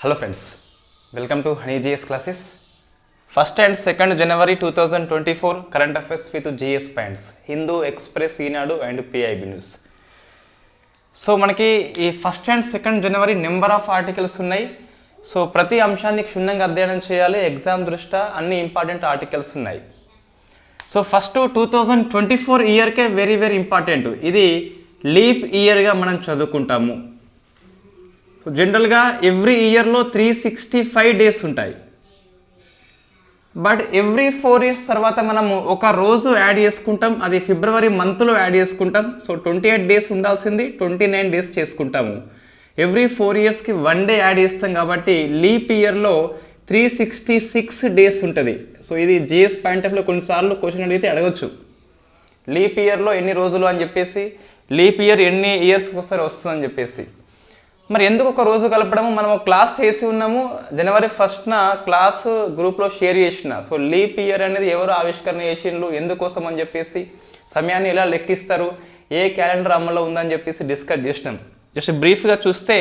Hello friends, welcome to Honey GS classes. 1st and 2nd January 2024 current affairs with GS Pants, Hindu Express, Eenadu and PIB News. So మనకి ఈ 1st and 2nd January number of articles ఉన్నాయి. So ప్రతి అంశాన్ని క్షుణ్ణంగా అధ్యయనం చేయాలి. Exam దృష్ట్యా అన్ని ఇంపార్టెంట్ ఆర్టికల్స్ ఉన్నాయి. సో ఫస్ట్ 2024 ఇయర్కే వెరీ ఇంపార్టెంట్. ఇది లీప్ ఇయర్గా మనం చదువుకుంటాము. సో జనరల్గా ఎవ్రీ ఇయర్లో 365 డేస్ ఉంటాయి. బట్ ఎవ్రీ 4 years తర్వాత మనము ఒక రోజు యాడ్ చేసుకుంటాం. అది ఫిబ్రవరి మంత్లో యాడ్ చేసుకుంటాం. సో 28 డేస్ ఉండాల్సింది 29 డేస్ చేసుకుంటాము. ఎవ్రీ 4 yearsకి 1 డే యాడ్ చేస్తాం కాబట్టి లీప్ ఇయర్లో 366 డేస్ ఉంటుంది. సో ఇది జిఎస్ పాయింట్ ఆఫ్ లో కొన్నిసార్లు క్వశ్చన్ అడిగితే అడగచ్చు, లీప్ ఇయర్లో ఎన్ని రోజులు అని చెప్పేసి, లీప్ ఇయర్ ఎన్ని ఇయర్స్కి ఒకసారి వస్తుందని చెప్పేసి. మరి ఎందుకు ఒక రోజు కలపడము? మనం ఒక క్లాస్ చేసి ఉన్నాము, జనవరి 1st క్లాస్ గ్రూప్లో షేర్ చేసిన. సో లీప్ ఇయర్ అనేది ఎవరు ఆవిష్కరణ చేసిండ్రు, ఎందుకోసం అని చెప్పేసి, సమయాన్ని ఎలా లెక్కిస్తారు, ఏ క్యాలెండర్ అమల్లో ఉందని చెప్పేసి డిస్కస్ చేసినాం. జస్ట్ బ్రీఫ్గా చూస్తే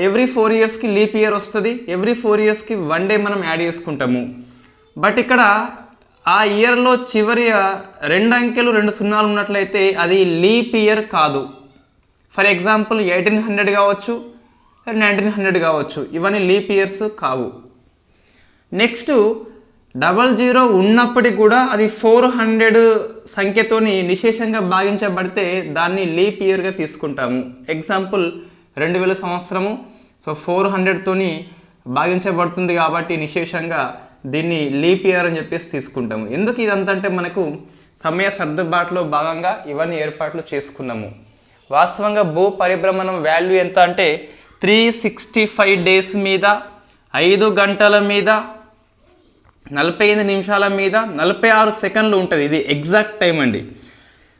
ఎవ్రీ 4 yearsకి లీప్ ఇయర్ వస్తుంది. ఎవ్రీ 4 yearsకి 1 డే మనం యాడ్ చేసుకుంటాము. బట్ ఇక్కడ ఆ ఇయర్లో చివరి 2 అంకెలు 2 సున్నాలు ఉన్నట్లయితే అది లీప్ ఇయర్ కాదు. ఫర్ ఎగ్జాంపుల్ 1800 కావచ్చు, 1900 కావచ్చు, ఇవన్నీ లీప్ ఇయర్స్ కావు. నెక్స్ట్ 00 ఉన్నప్పటికీ కూడా అది 400 సంఖ్యతోని నిశేషంగా భాగించబడితే దాన్ని లీప్ ఇయర్గా తీసుకుంటాము. ఎగ్జాంపుల్ 2000 సంవత్సరము, సో 400తోని భాగించబడుతుంది కాబట్టి నిశేషంగా దీన్ని లీప్ ఇయర్ అని చెప్పేసి తీసుకుంటాము. ఎందుకు ఇదంతా అంటే మనకు సమయ సర్దుబాటులో భాగంగా ఇవన్నీ ఏర్పాట్లు చేసుకున్నాము. వాస్తవంగా భూ పరిభ్రమణం వాల్యూ ఎంత అంటే 365 డేస్ మీద, 5 గంటల మీద, 45 నిమిషాల మీద 46 సెకండ్లు ఉంటుంది. ఇది ఎగ్జాక్ట్ టైం అండి.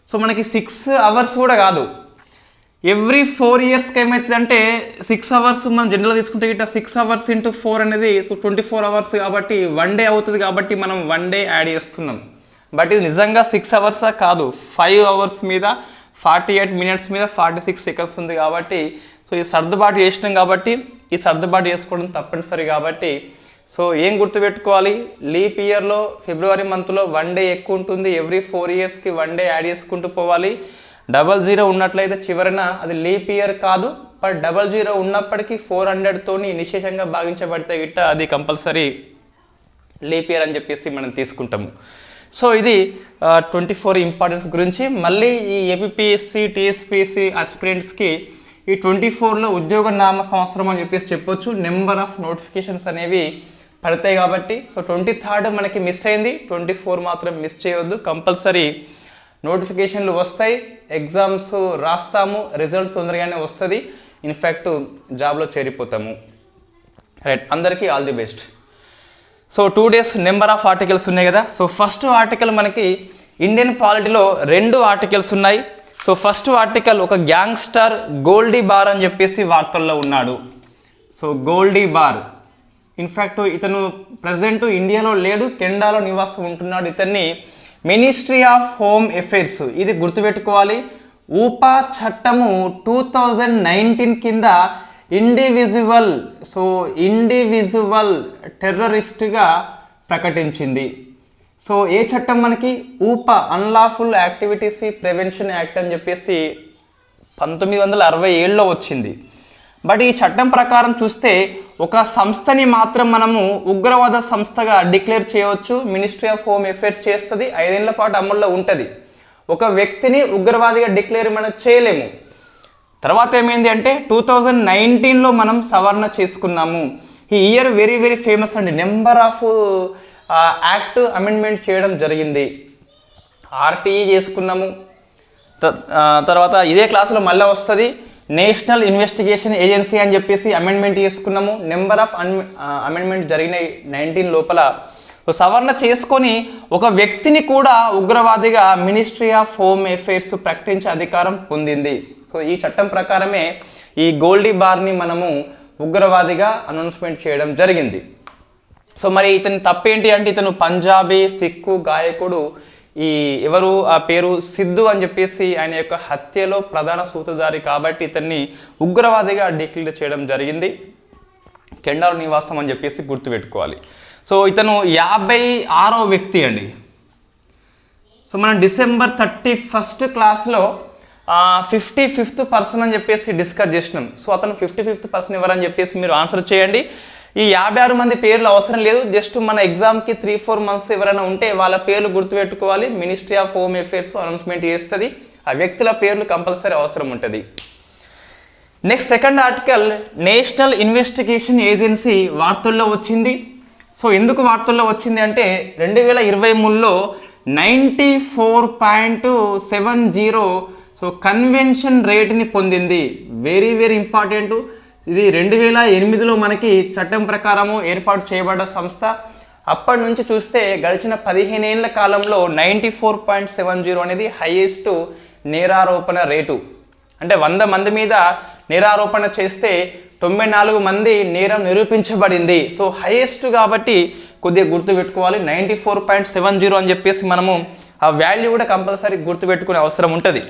సో మనకి 6 అవర్స్ కూడా కాదు. ఎవ్రీ 4 yearsకి ఏమవుతుందంటే 6 అవర్స్ మనం జనరల్గా తీసుకుంటే ఇట్లా 6 hours into 4 అనేది సో 24 hours కాబట్టి 1 డే అవుతుంది కాబట్టి మనం 1 డే యాడ్ చేస్తున్నాం. బట్ ఇది నిజంగా 6 hours కాదు, 5 hours మీద 48 minutes మీద 46 seconds ఉంది కాబట్టి, సో ఈ సర్దుబాటు చేసినాం కాబట్టి ఈ సర్దుబాటు చేసుకోవడం తప్పనిసరి కాబట్టి, సో ఏం గుర్తుపెట్టుకోవాలి, లీప్ ఇయర్లో ఫిబ్రవరి మంత్లో 1 డే ఎక్కువ ఉంటుంది. ఎవ్రీ 4 yearsకి 1 డే యాడ్ చేసుకుంటూ పోవాలి. 00 ఉన్నట్లయితే చివరన అది లీప్ ఇయర్ కాదు. బట్ 00 ఉన్నప్పటికీ 400తోని నిశేషంగా భాగించబడితే గిట్ట అది కంపల్సరీ లీప్ ఇయర్ అని చెప్పేసి మనం తీసుకుంటాము. సో ఇది 24 ఇంపార్టెన్స్ గురించి. మళ్ళీ ఈ ఏపీఎస్సి, టీఎస్పీఎస్సి ఆస్పిరెంట్స్కి ఈ 24లో ఉద్యోగ నామ సంవత్సరం అని చెప్పేసి చెప్పొచ్చు. నెంబర్ ఆఫ్ నోటిఫికేషన్స్ అనేవి పడతాయి కాబట్టి, సో 23rd మనకి మిస్ అయింది, 24 మాత్రం మిస్ చేయవద్దు. కంపల్సరీ నోటిఫికేషన్లు వస్తాయి, ఎగ్జామ్స్ రాస్తాము, రిజల్ట్ తొందరగానే వస్తుంది. ఇన్ఫ్యాక్ట్ జాబ్లో చేరిపోతాము. రైట్, అందరికీ all the best. So 2 days number of articles ఉన్నాయి కదా. సో ఫస్ట్ ఆర్టికల్ మనకి ఇండియన్ పాలిటీలో 2 ఆర్టికల్స్ ఉన్నాయి. సో ఫస్ట్ ఆర్టికల్ ఒక గ్యాంగ్స్టర్ గోల్డీ బార్ అని చెప్పేసి వార్తల్లో ఉన్నాడు. సో గోల్డీ బార్ ఇన్ఫ్యాక్ట్ ఇతను ప్రజెంట్ ఇండియాలో లేడు, కెనడాలో నివాసం ఉంటున్నాడు. ఇతన్ని మినిస్ట్రీ ఆఫ్ హోమ్ అఫైర్స్, ఇది గుర్తుపెట్టుకోవాలి, ఊపా చట్టము 2019 కింద ఇండివిజువల్ టెర్రరిస్ట్గా ప్రకటించింది. సో ఏ చట్టం మనకి, ఊపా అన్లాఫుల్ యాక్టివిటీస్ ప్రివెన్షన్ యాక్ట్ అని చెప్పేసి 1967లో వచ్చింది. బట్ ఈ చట్టం ప్రకారం చూస్తే ఒక సంస్థని మాత్రం మనము ఉగ్రవాద సంస్థగా డిక్లేర్ చేయవచ్చు. మినిస్ట్రీ ఆఫ్ హోమ్ అఫైర్స్ చేస్తుంది, 5 ఏళ్ల పాటు అమల్లో ఉంటుంది. ఒక వ్యక్తిని ఉగ్రవాదిగా డిక్లేర్ మనం చేయలేము. తర్వాత ఏమైంది అంటే 2019లో మనం సవరణ చేసుకున్నాము. ఈ ఇయర్ వెరీ ఫేమస్ అండి. నెంబర్ ఆఫ్ యాక్ట్ అమెండ్మెంట్ చేయడం జరిగింది. ఆర్టీఈ చేసుకున్నాము. తర్వాత ఇదే క్లాసులో మళ్ళీ వస్తుంది, నేషనల్ ఇన్వెస్టిగేషన్ ఏజెన్సీ అని చెప్పేసి అమెండ్మెంట్ చేసుకున్నాము. నెంబర్ ఆఫ్ అమెండ్మెంట్ జరిగినాయి 19 లోపల. సో సవరణ చేసుకొని ఒక వ్యక్తిని కూడా ఉగ్రవాదిగా మినిస్ట్రీ ఆఫ్ హోమ్ అఫైర్స్ ప్రకటించే అధికారం పొందింది. సో ఈ చట్టం ప్రకారమే ఈ గోల్డీ బార్ని మనము ఉగ్రవాదిగా అనౌన్స్మెంట్ చేయడం జరిగింది. సో మరి ఇతని తప్పేంటి అంటే ఇతను పంజాబీ సిక్కు గాయకుడు ఈ ఎవరు ఆ పేరు సిద్ధు అని చెప్పేసి ఆయన యొక్క హత్యలో ప్రధాన సూత్రధారి కాబట్టి ఇతన్ని ఉగ్రవాదిగా డిక్లేర్ చేయడం జరిగింది. కెండాల నివాసం అని చెప్పేసి గుర్తుపెట్టుకోవాలి. సో ఇతను 56వ వ్యక్తి అండి. సో మనం December 31st క్లాస్లో 55th పర్సన్ అని చెప్పేసి డిస్కస్ చేసినాం. సో అతను 55th పర్సన్ ఎవరని చెప్పేసి మీరు ఆన్సర్ చేయండి. ఈ 56 మంది పేర్లు అవసరం లేదు, జస్ట్ మన ఎగ్జామ్కి 3-4 మంత్స్ ఎవరైనా ఉంటే వాళ్ళ పేర్లు గుర్తుపెట్టుకోవాలి. Ministry of home affairs announcement చేస్తుంది, ఆ వ్యక్తుల పేర్లు కంపల్సరీ అవసరం ఉంటుంది. Next second article, national Investigation agency వార్తల్లో వచ్చింది. సో ఎందుకు వార్తల్లో వచ్చింది అంటే 2023లో 94.70 సో కన్వెన్షన్ రేట్ని పొందింది. Very very important. ఇది 2008లో మనకి చట్టం ప్రకారము ఏర్పాటు చేయబడ్డ సంస్థ. అప్పటి నుంచి చూస్తే గడిచిన 15 ఏళ్ల కాలంలో 94.70 అనేది హైయెస్ట్ నేరారోపణ రేటు. అంటే 100 మంది మీద నేరారోపణ చేస్తే 94 మంది నేరం నిరూపించబడింది. సో హైయెస్ట్ కాబట్టి కొద్దిగా గుర్తుపెట్టుకోవాలి 94.70 అని చెప్పేసి మనము ఆ వాల్యూ కూడా కంపల్సరీ గుర్తుపెట్టుకునే అవసరం ఉంటుంది.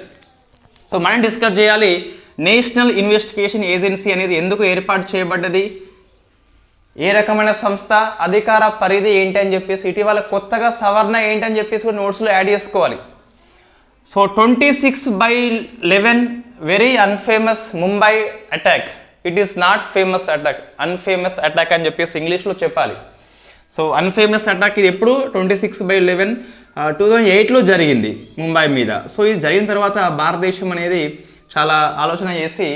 సో మనం డిస్కస్ చేయాలి నేషనల్ ఇన్వెస్టిగేషన్ ఏజెన్సీ అనేది ఎందుకు ఏర్పాటు చేయబడ్డది, ఏ రకమైన సంస్థ, అధికార పరిధి ఏంటి అని చెప్పేసి, ఇటీవల కొత్తగా సవరణ ఏంటని చెప్పేసి కూడా నోట్స్లో యాడ్ చేసుకోవాలి. So 26/11 very unfamous Mumbai attack, it is not famous attack, unfamous attack అని చెప్పేసి ఇంగ్లీష్లో చెప్పాలి. సో అన్ఫేమస్ అటాక్ ఇది ఎప్పుడు 26/11 2008లో జరిగింది ముంబై మీద. సో ఇది జరిగిన తర్వాత భారతదేశం అనేది చాలా ఆలోచన చేసి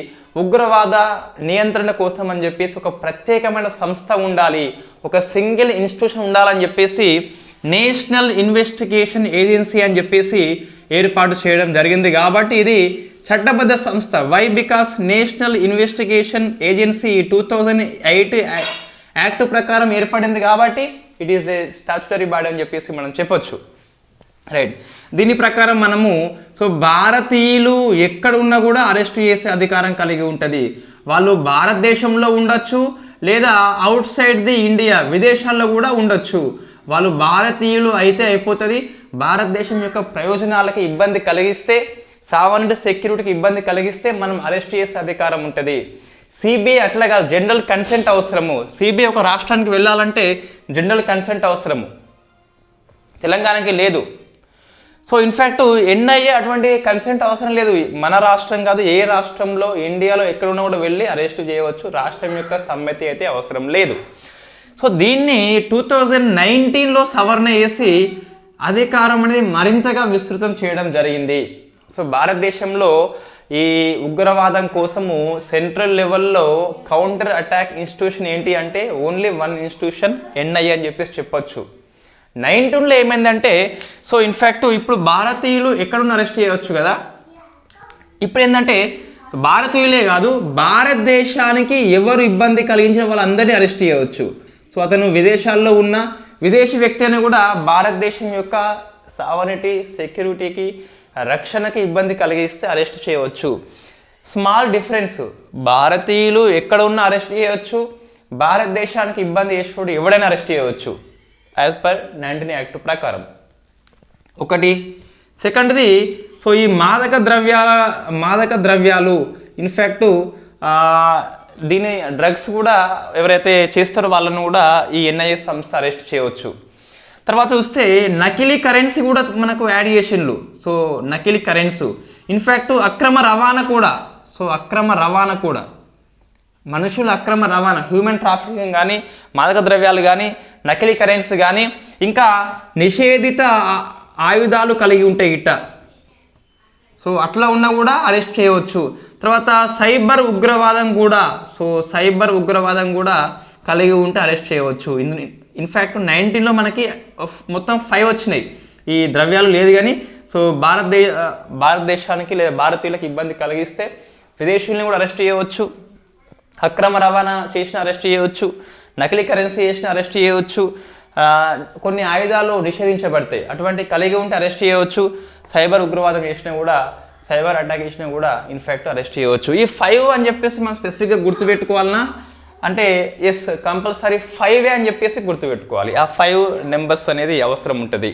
ఉగ్రవాద నియంత్రణ కోసం అని చెప్పేసి ఒక ప్రత్యేకమైన సంస్థ ఉండాలి, ఒక సింగిల్ ఇన్స్టిట్యూషన్ ఉండాలని చెప్పేసి నేషనల్ ఇన్వెస్టిగేషన్ ఏజెన్సీ అని చెప్పేసి ఏర్పాటు చేయడం జరిగింది. కాబట్టి ఇది చట్టబద్ధ సంస్థ. Why? Because National Investigation Agency 2008 act ప్రకారం ఏర్పడింది కాబట్టి it is a statutory body అని చెప్పేసి మనం చెప్పొచ్చు. రైట్. దీని ప్రకారం మనము సో భారతీయులు ఎక్కడ ఉన్నా కూడా అరెస్ట్ చేసే అధికారం కలిగి ఉంటుంది. వాళ్ళు భారతదేశంలో ఉండొచ్చు లేదా అవుట్ సైడ్ ది ఇండియా విదేశాల్లో కూడా ఉండొచ్చు. వాళ్ళు భారతీయులు అయితే అయిపోతుంది. భారతదేశం యొక్క ప్రయోజనాలకి ఇబ్బంది కలిగిస్తే, సావనరీ సెక్యూరిటీకి ఇబ్బంది కలిగిస్తే మనం అరెస్ట్ చేసే అధికారం ఉంటుంది. సిబిఐ అట్లా కాదు, జనరల్ కన్సెంట్ అవసరము. సిబిఐ ఒక రాష్ట్రానికి వెళ్ళాలంటే జనరల్ కన్సెంట్ అవసరము, తెలంగాణకి లేదు. సో ఇన్ఫ్యాక్ట్ ఎన్ఐఏ అటువంటి కన్సెంట్ అవసరం లేదు. మన రాష్ట్రం కాదు, ఏ రాష్ట్రంలో ఇండియాలో ఎక్కడున్నా కూడా వెళ్ళి అరెస్ట్ చేయవచ్చు. రాష్ట్రం యొక్క సమ్మతి అయితే అవసరం లేదు. సో దీన్ని 2019లో సవరణ చేసి అధికారం అనేది మరింతగా విస్తృతం చేయడం జరిగింది. సో భారతదేశంలో ఈ ఉగ్రవాదం కోసము సెంట్రల్ లెవెల్లో కౌంటర్ అటాక్ ఇన్స్టిట్యూషన్ ఏంటి అంటే ఓన్లీ వన్ ఇన్స్టిట్యూషన్, ఎన్ఐఏ అని చెప్పేసి చెప్పొచ్చు. 19లో ఏమైందంటే సో ఇన్ఫ్యాక్ట్ ఇప్పుడు భారతీయులు ఎక్కడున్న అరెస్ట్ చేయవచ్చు కదా. ఇప్పుడు ఏంటంటే భారతీయులే కాదు, భారతదేశానికి ఎవరు ఇబ్బంది కలిగించిన వాళ్ళందరినీ అరెస్ట్ చేయవచ్చు. సో అతను విదేశాల్లో ఉన్న విదేశీ వ్యక్తి అని కూడా భారతదేశం యొక్క సావనిటీ సెక్యూరిటీకి రక్షణకి ఇబ్బంది కలిగిస్తే అరెస్ట్ చేయవచ్చు. స్మాల్ డిఫరెన్స్, భారతీయులు ఎక్కడ ఉన్నా అరెస్ట్ చేయవచ్చు, భారతదేశానికి ఇబ్బంది చేసినప్పుడు ఎవడైనా అరెస్ట్ చేయవచ్చు యాజ్ పర్ 19 యాక్ట్ ప్రకారం. ఒకటి. సెకండ్ది సో ఈ మాదక ద్రవ్యాలు ఇన్ఫ్యాక్ట్ దీని డ్రగ్స్ కూడా ఎవరైతే చేస్తారో వాళ్ళను కూడా ఈ ఎన్ఐఏ సంస్థ అరెస్ట్ చేయవచ్చు. తర్వాత చూస్తే నకిలీ కరెన్సీ కూడా మనకు యాడ్ చేసిండ్లు. సో నకిలీ కరెన్సీ ఇన్ఫ్యాక్ట్ అక్రమ రవాణా కూడా. సో అక్రమ రవాణా కూడా, మనుషుల అక్రమ రవాణా, హ్యూమన్ ట్రాఫికింగ్ కానీ, మాదక ద్రవ్యాలు కానీ, నకిలీ కరెన్సీ కానీ, ఇంకా నిషేధిత ఆయుధాలు కలిగి ఉంటాయి ఇట్ట. సో అట్లా ఉన్నా కూడా అరెస్ట్ చేయవచ్చు. తర్వాత సైబర్ ఉగ్రవాదం కూడా. సో సైబర్ ఉగ్రవాదం కూడా కలిగి ఉంటే అరెస్ట్ చేయవచ్చు. ఇన్ఫ్యాక్ట్ 19లో మనకి మొత్తం 5 వచ్చినాయి. ఈ ద్రవ్యాలు లేదు కానీ సో భారతదేశానికి లేదా భారతీయులకు ఇబ్బంది కలిగిస్తే విదేశీయుల్ని కూడా అరెస్ట్ చేయవచ్చు, అక్రమ రవాణా చేసిన అరెస్ట్ చేయవచ్చు, నకిలీ కరెన్సీ చేసిన అరెస్ట్ చేయవచ్చు, కొన్ని ఆయుధాలు నిషేధించబడతాయి అటువంటి కలిగి ఉంటే అరెస్ట్ చేయవచ్చు, సైబర్ ఉగ్రవాదం చేసినా కూడా, సైబర్ అటాక్ చేసినా కూడా ఇన్ఫ్యాక్ట్ అరెస్ట్ చేయవచ్చు. ఈ 5 అని చెప్పేసి మనం స్పెసిఫిక్గా గుర్తుపెట్టుకోవాలన్నా అంటే ఎస్ కంపల్సరీ 5 అని చెప్పేసి గుర్తుపెట్టుకోవాలి. ఆ 5 నెంబర్స్ అనేది అవసరం ఉంటుంది.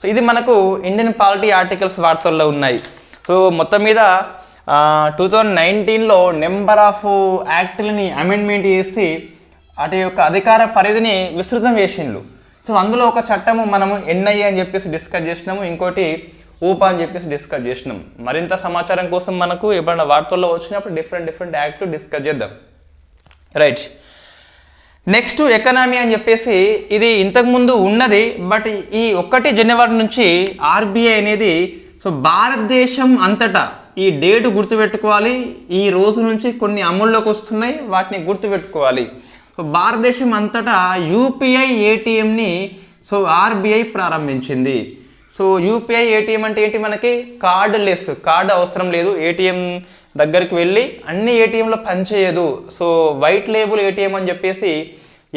సో ఇది మనకు ఇండియన్ పాలిటీ ఆర్టికల్స్ వార్తల్లో ఉన్నాయి. సో మొత్తం మీద 2019లో నెంబర్ ఆఫ్ యాక్ట్లని అమెండ్మెంట్ చేసి వాటి యొక్క అధికార పరిధిని విస్తృతం చేసిండ్రు. సో అందులో ఒక చట్టము మనము ఎన్ఐఏ అని చెప్పేసి డిస్కస్ చేసినాము, ఇంకోటి ఊపా అని చెప్పేసి డిస్కస్ చేసినాం. మరింత సమాచారం కోసం మనకు ఎప్పుడైనా వార్తల్లో వచ్చినప్పుడు డిఫరెంట్ యాక్ట్ డిస్కస్ చేద్దాం. రైట్, నెక్స్ట్ ఎకనామీ అని చెప్పేసి ఇది ఇంతకుముందు ఉన్నది, బట్ ఈ 1 జనవరి నుంచి ఆర్బీఐ అనేది సో భారతదేశం అంతటా ఈ డేట్ గుర్తుపెట్టుకోవాలి. ఈ రోజు నుంచి కొన్ని అమల్లోకి వస్తున్నాయి, వాటిని గుర్తుపెట్టుకోవాలి. సో భారతదేశం అంతటా యూపీఐ ఏటీఎంని సో ఆర్బీఐ ప్రారంభించింది. సో యూపీఐ ఏటీఎం అంటే ఏంటి? మనకి కార్డు అవసరం లేదు. ఏటీఎం దగ్గరికి వెళ్ళి అన్ని ఏటీఎంలో పనిచేయదు. సో వైట్ లేబుల్ ఏటీఎం అని చెప్పేసి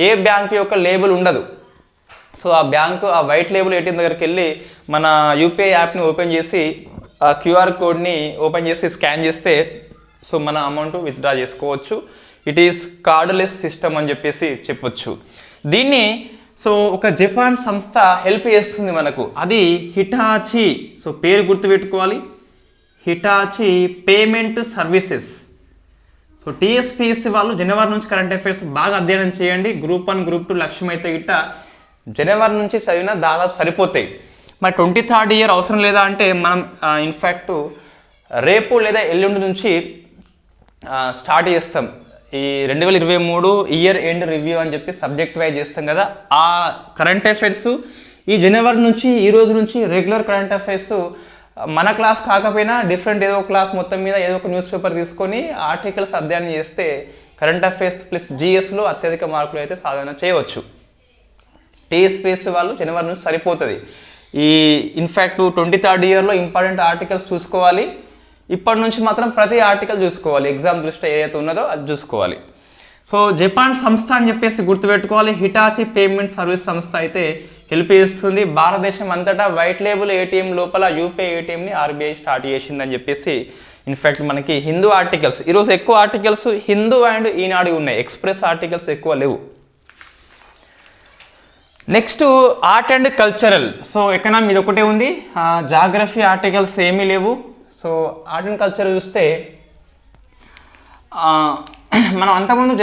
ఏ బ్యాంక్ యొక్క లేబుల్ ఉండదు. సో ఆ వైట్ లేబుల్ ఏటీఎం దగ్గరికి వెళ్ళి మన యూపీఐ యాప్ని ఓపెన్ చేసి ఆ క్యూఆర్ కోడ్ని ఓపెన్ చేసి స్కాన్ చేస్తే సో మన అమౌంట్ విత్డ్రా చేసుకోవచ్చు. ఇట్ ఈస్ కార్డులెస్ సిస్టమ్ అని చెప్పేసి చెప్పొచ్చు. దీన్ని సో ఒక జపాన్ సంస్థ హెల్ప్ చేస్తుంది మనకు, అది హిటాచి. సో పేరు గుర్తుపెట్టుకోవాలి, Hitachi payment services. So TSPSC వాళ్ళు జనవరి నుంచి కరెంట్ అఫైర్స్ బాగా అధ్యయనం చేయండి. గ్రూప్ 1 గ్రూప్ 2 లక్ష్యం అయితే గిట్ట జనవరి నుంచి చదివినా దాదాపు సరిపోతాయి. మరి 23rd ఇయర్ అవసరం లేదా అంటే మనం ఇన్ఫ్యాక్ట్ రేపు లేదా ఎల్లుండి నుంచి స్టార్ట్ చేస్తాం. ఈ 2023 ఇయర్ ఎండ్ రివ్యూ అని చెప్పి సబ్జెక్ట్ వైజ్ చేస్తాం కదా, ఆ కరెంట్ అఫైర్స్ ఈ జనవరి నుంచి ఈ రోజు నుంచి రెగ్యులర్ కరెంట్ అఫైర్స్ మన క్లాస్ కాకపోయినా డిఫరెంట్ ఏదో క్లాస్ మొత్తం మీద ఏదో ఒక న్యూస్ పేపర్ తీసుకొని ఆర్టికల్స్ అధ్యయనం చేస్తే కరెంట్ అఫైర్స్ ప్లస్ జిఎస్లో అత్యధిక మార్కులు అయితే సాధన చేయవచ్చు. టీఎస్పీఎస్సీ వాళ్ళు జనవరి నుంచి సరిపోతుంది. ఈ ఇన్ఫ్యాక్ట్ 23rd ఇయర్లో ఇంపార్టెంట్ ఆర్టికల్స్ చూసుకోవాలి. ఇప్పటి నుంచి మాత్రం ప్రతి ఆర్టికల్ చూసుకోవాలి, ఎగ్జామ్ దృష్ట్యా ఏదైతే ఉన్నదో అది చూసుకోవాలి. సో జపాన్ సంస్థ అని చెప్పేసి గుర్తుపెట్టుకోవాలి. హిటాచి పేమెంట్ సర్వీస్ సంస్థ అయితే హెల్ప్ చేస్తుంది. భారతదేశం అంతటా వైట్ లేబుల్ ఏటీఎం లోపల యూపీఐ ఏటీఎంని ఆర్బీఐ స్టార్ట్ చేసిందని చెప్పేసి ఇన్ఫ్యాక్ట్ మనకి హిందూ ఆర్టికల్స్ ఈరోజు ఎక్కువ ఆర్టికల్స్ హిందూ అండ్ ఈనాడు ఉన్నాయి, ఎక్స్ప్రెస్ ఆర్టికల్స్ ఎక్కువ లేవు. Next art and cultural. So economy ఇది ఒకటే ఉంది, జాగ్రఫీ ఆర్టికల్స్ ఏమీ లేవు. సో ఆర్ట్ అండ్ కల్చర్ చూస్తే మనం అంతకుముందు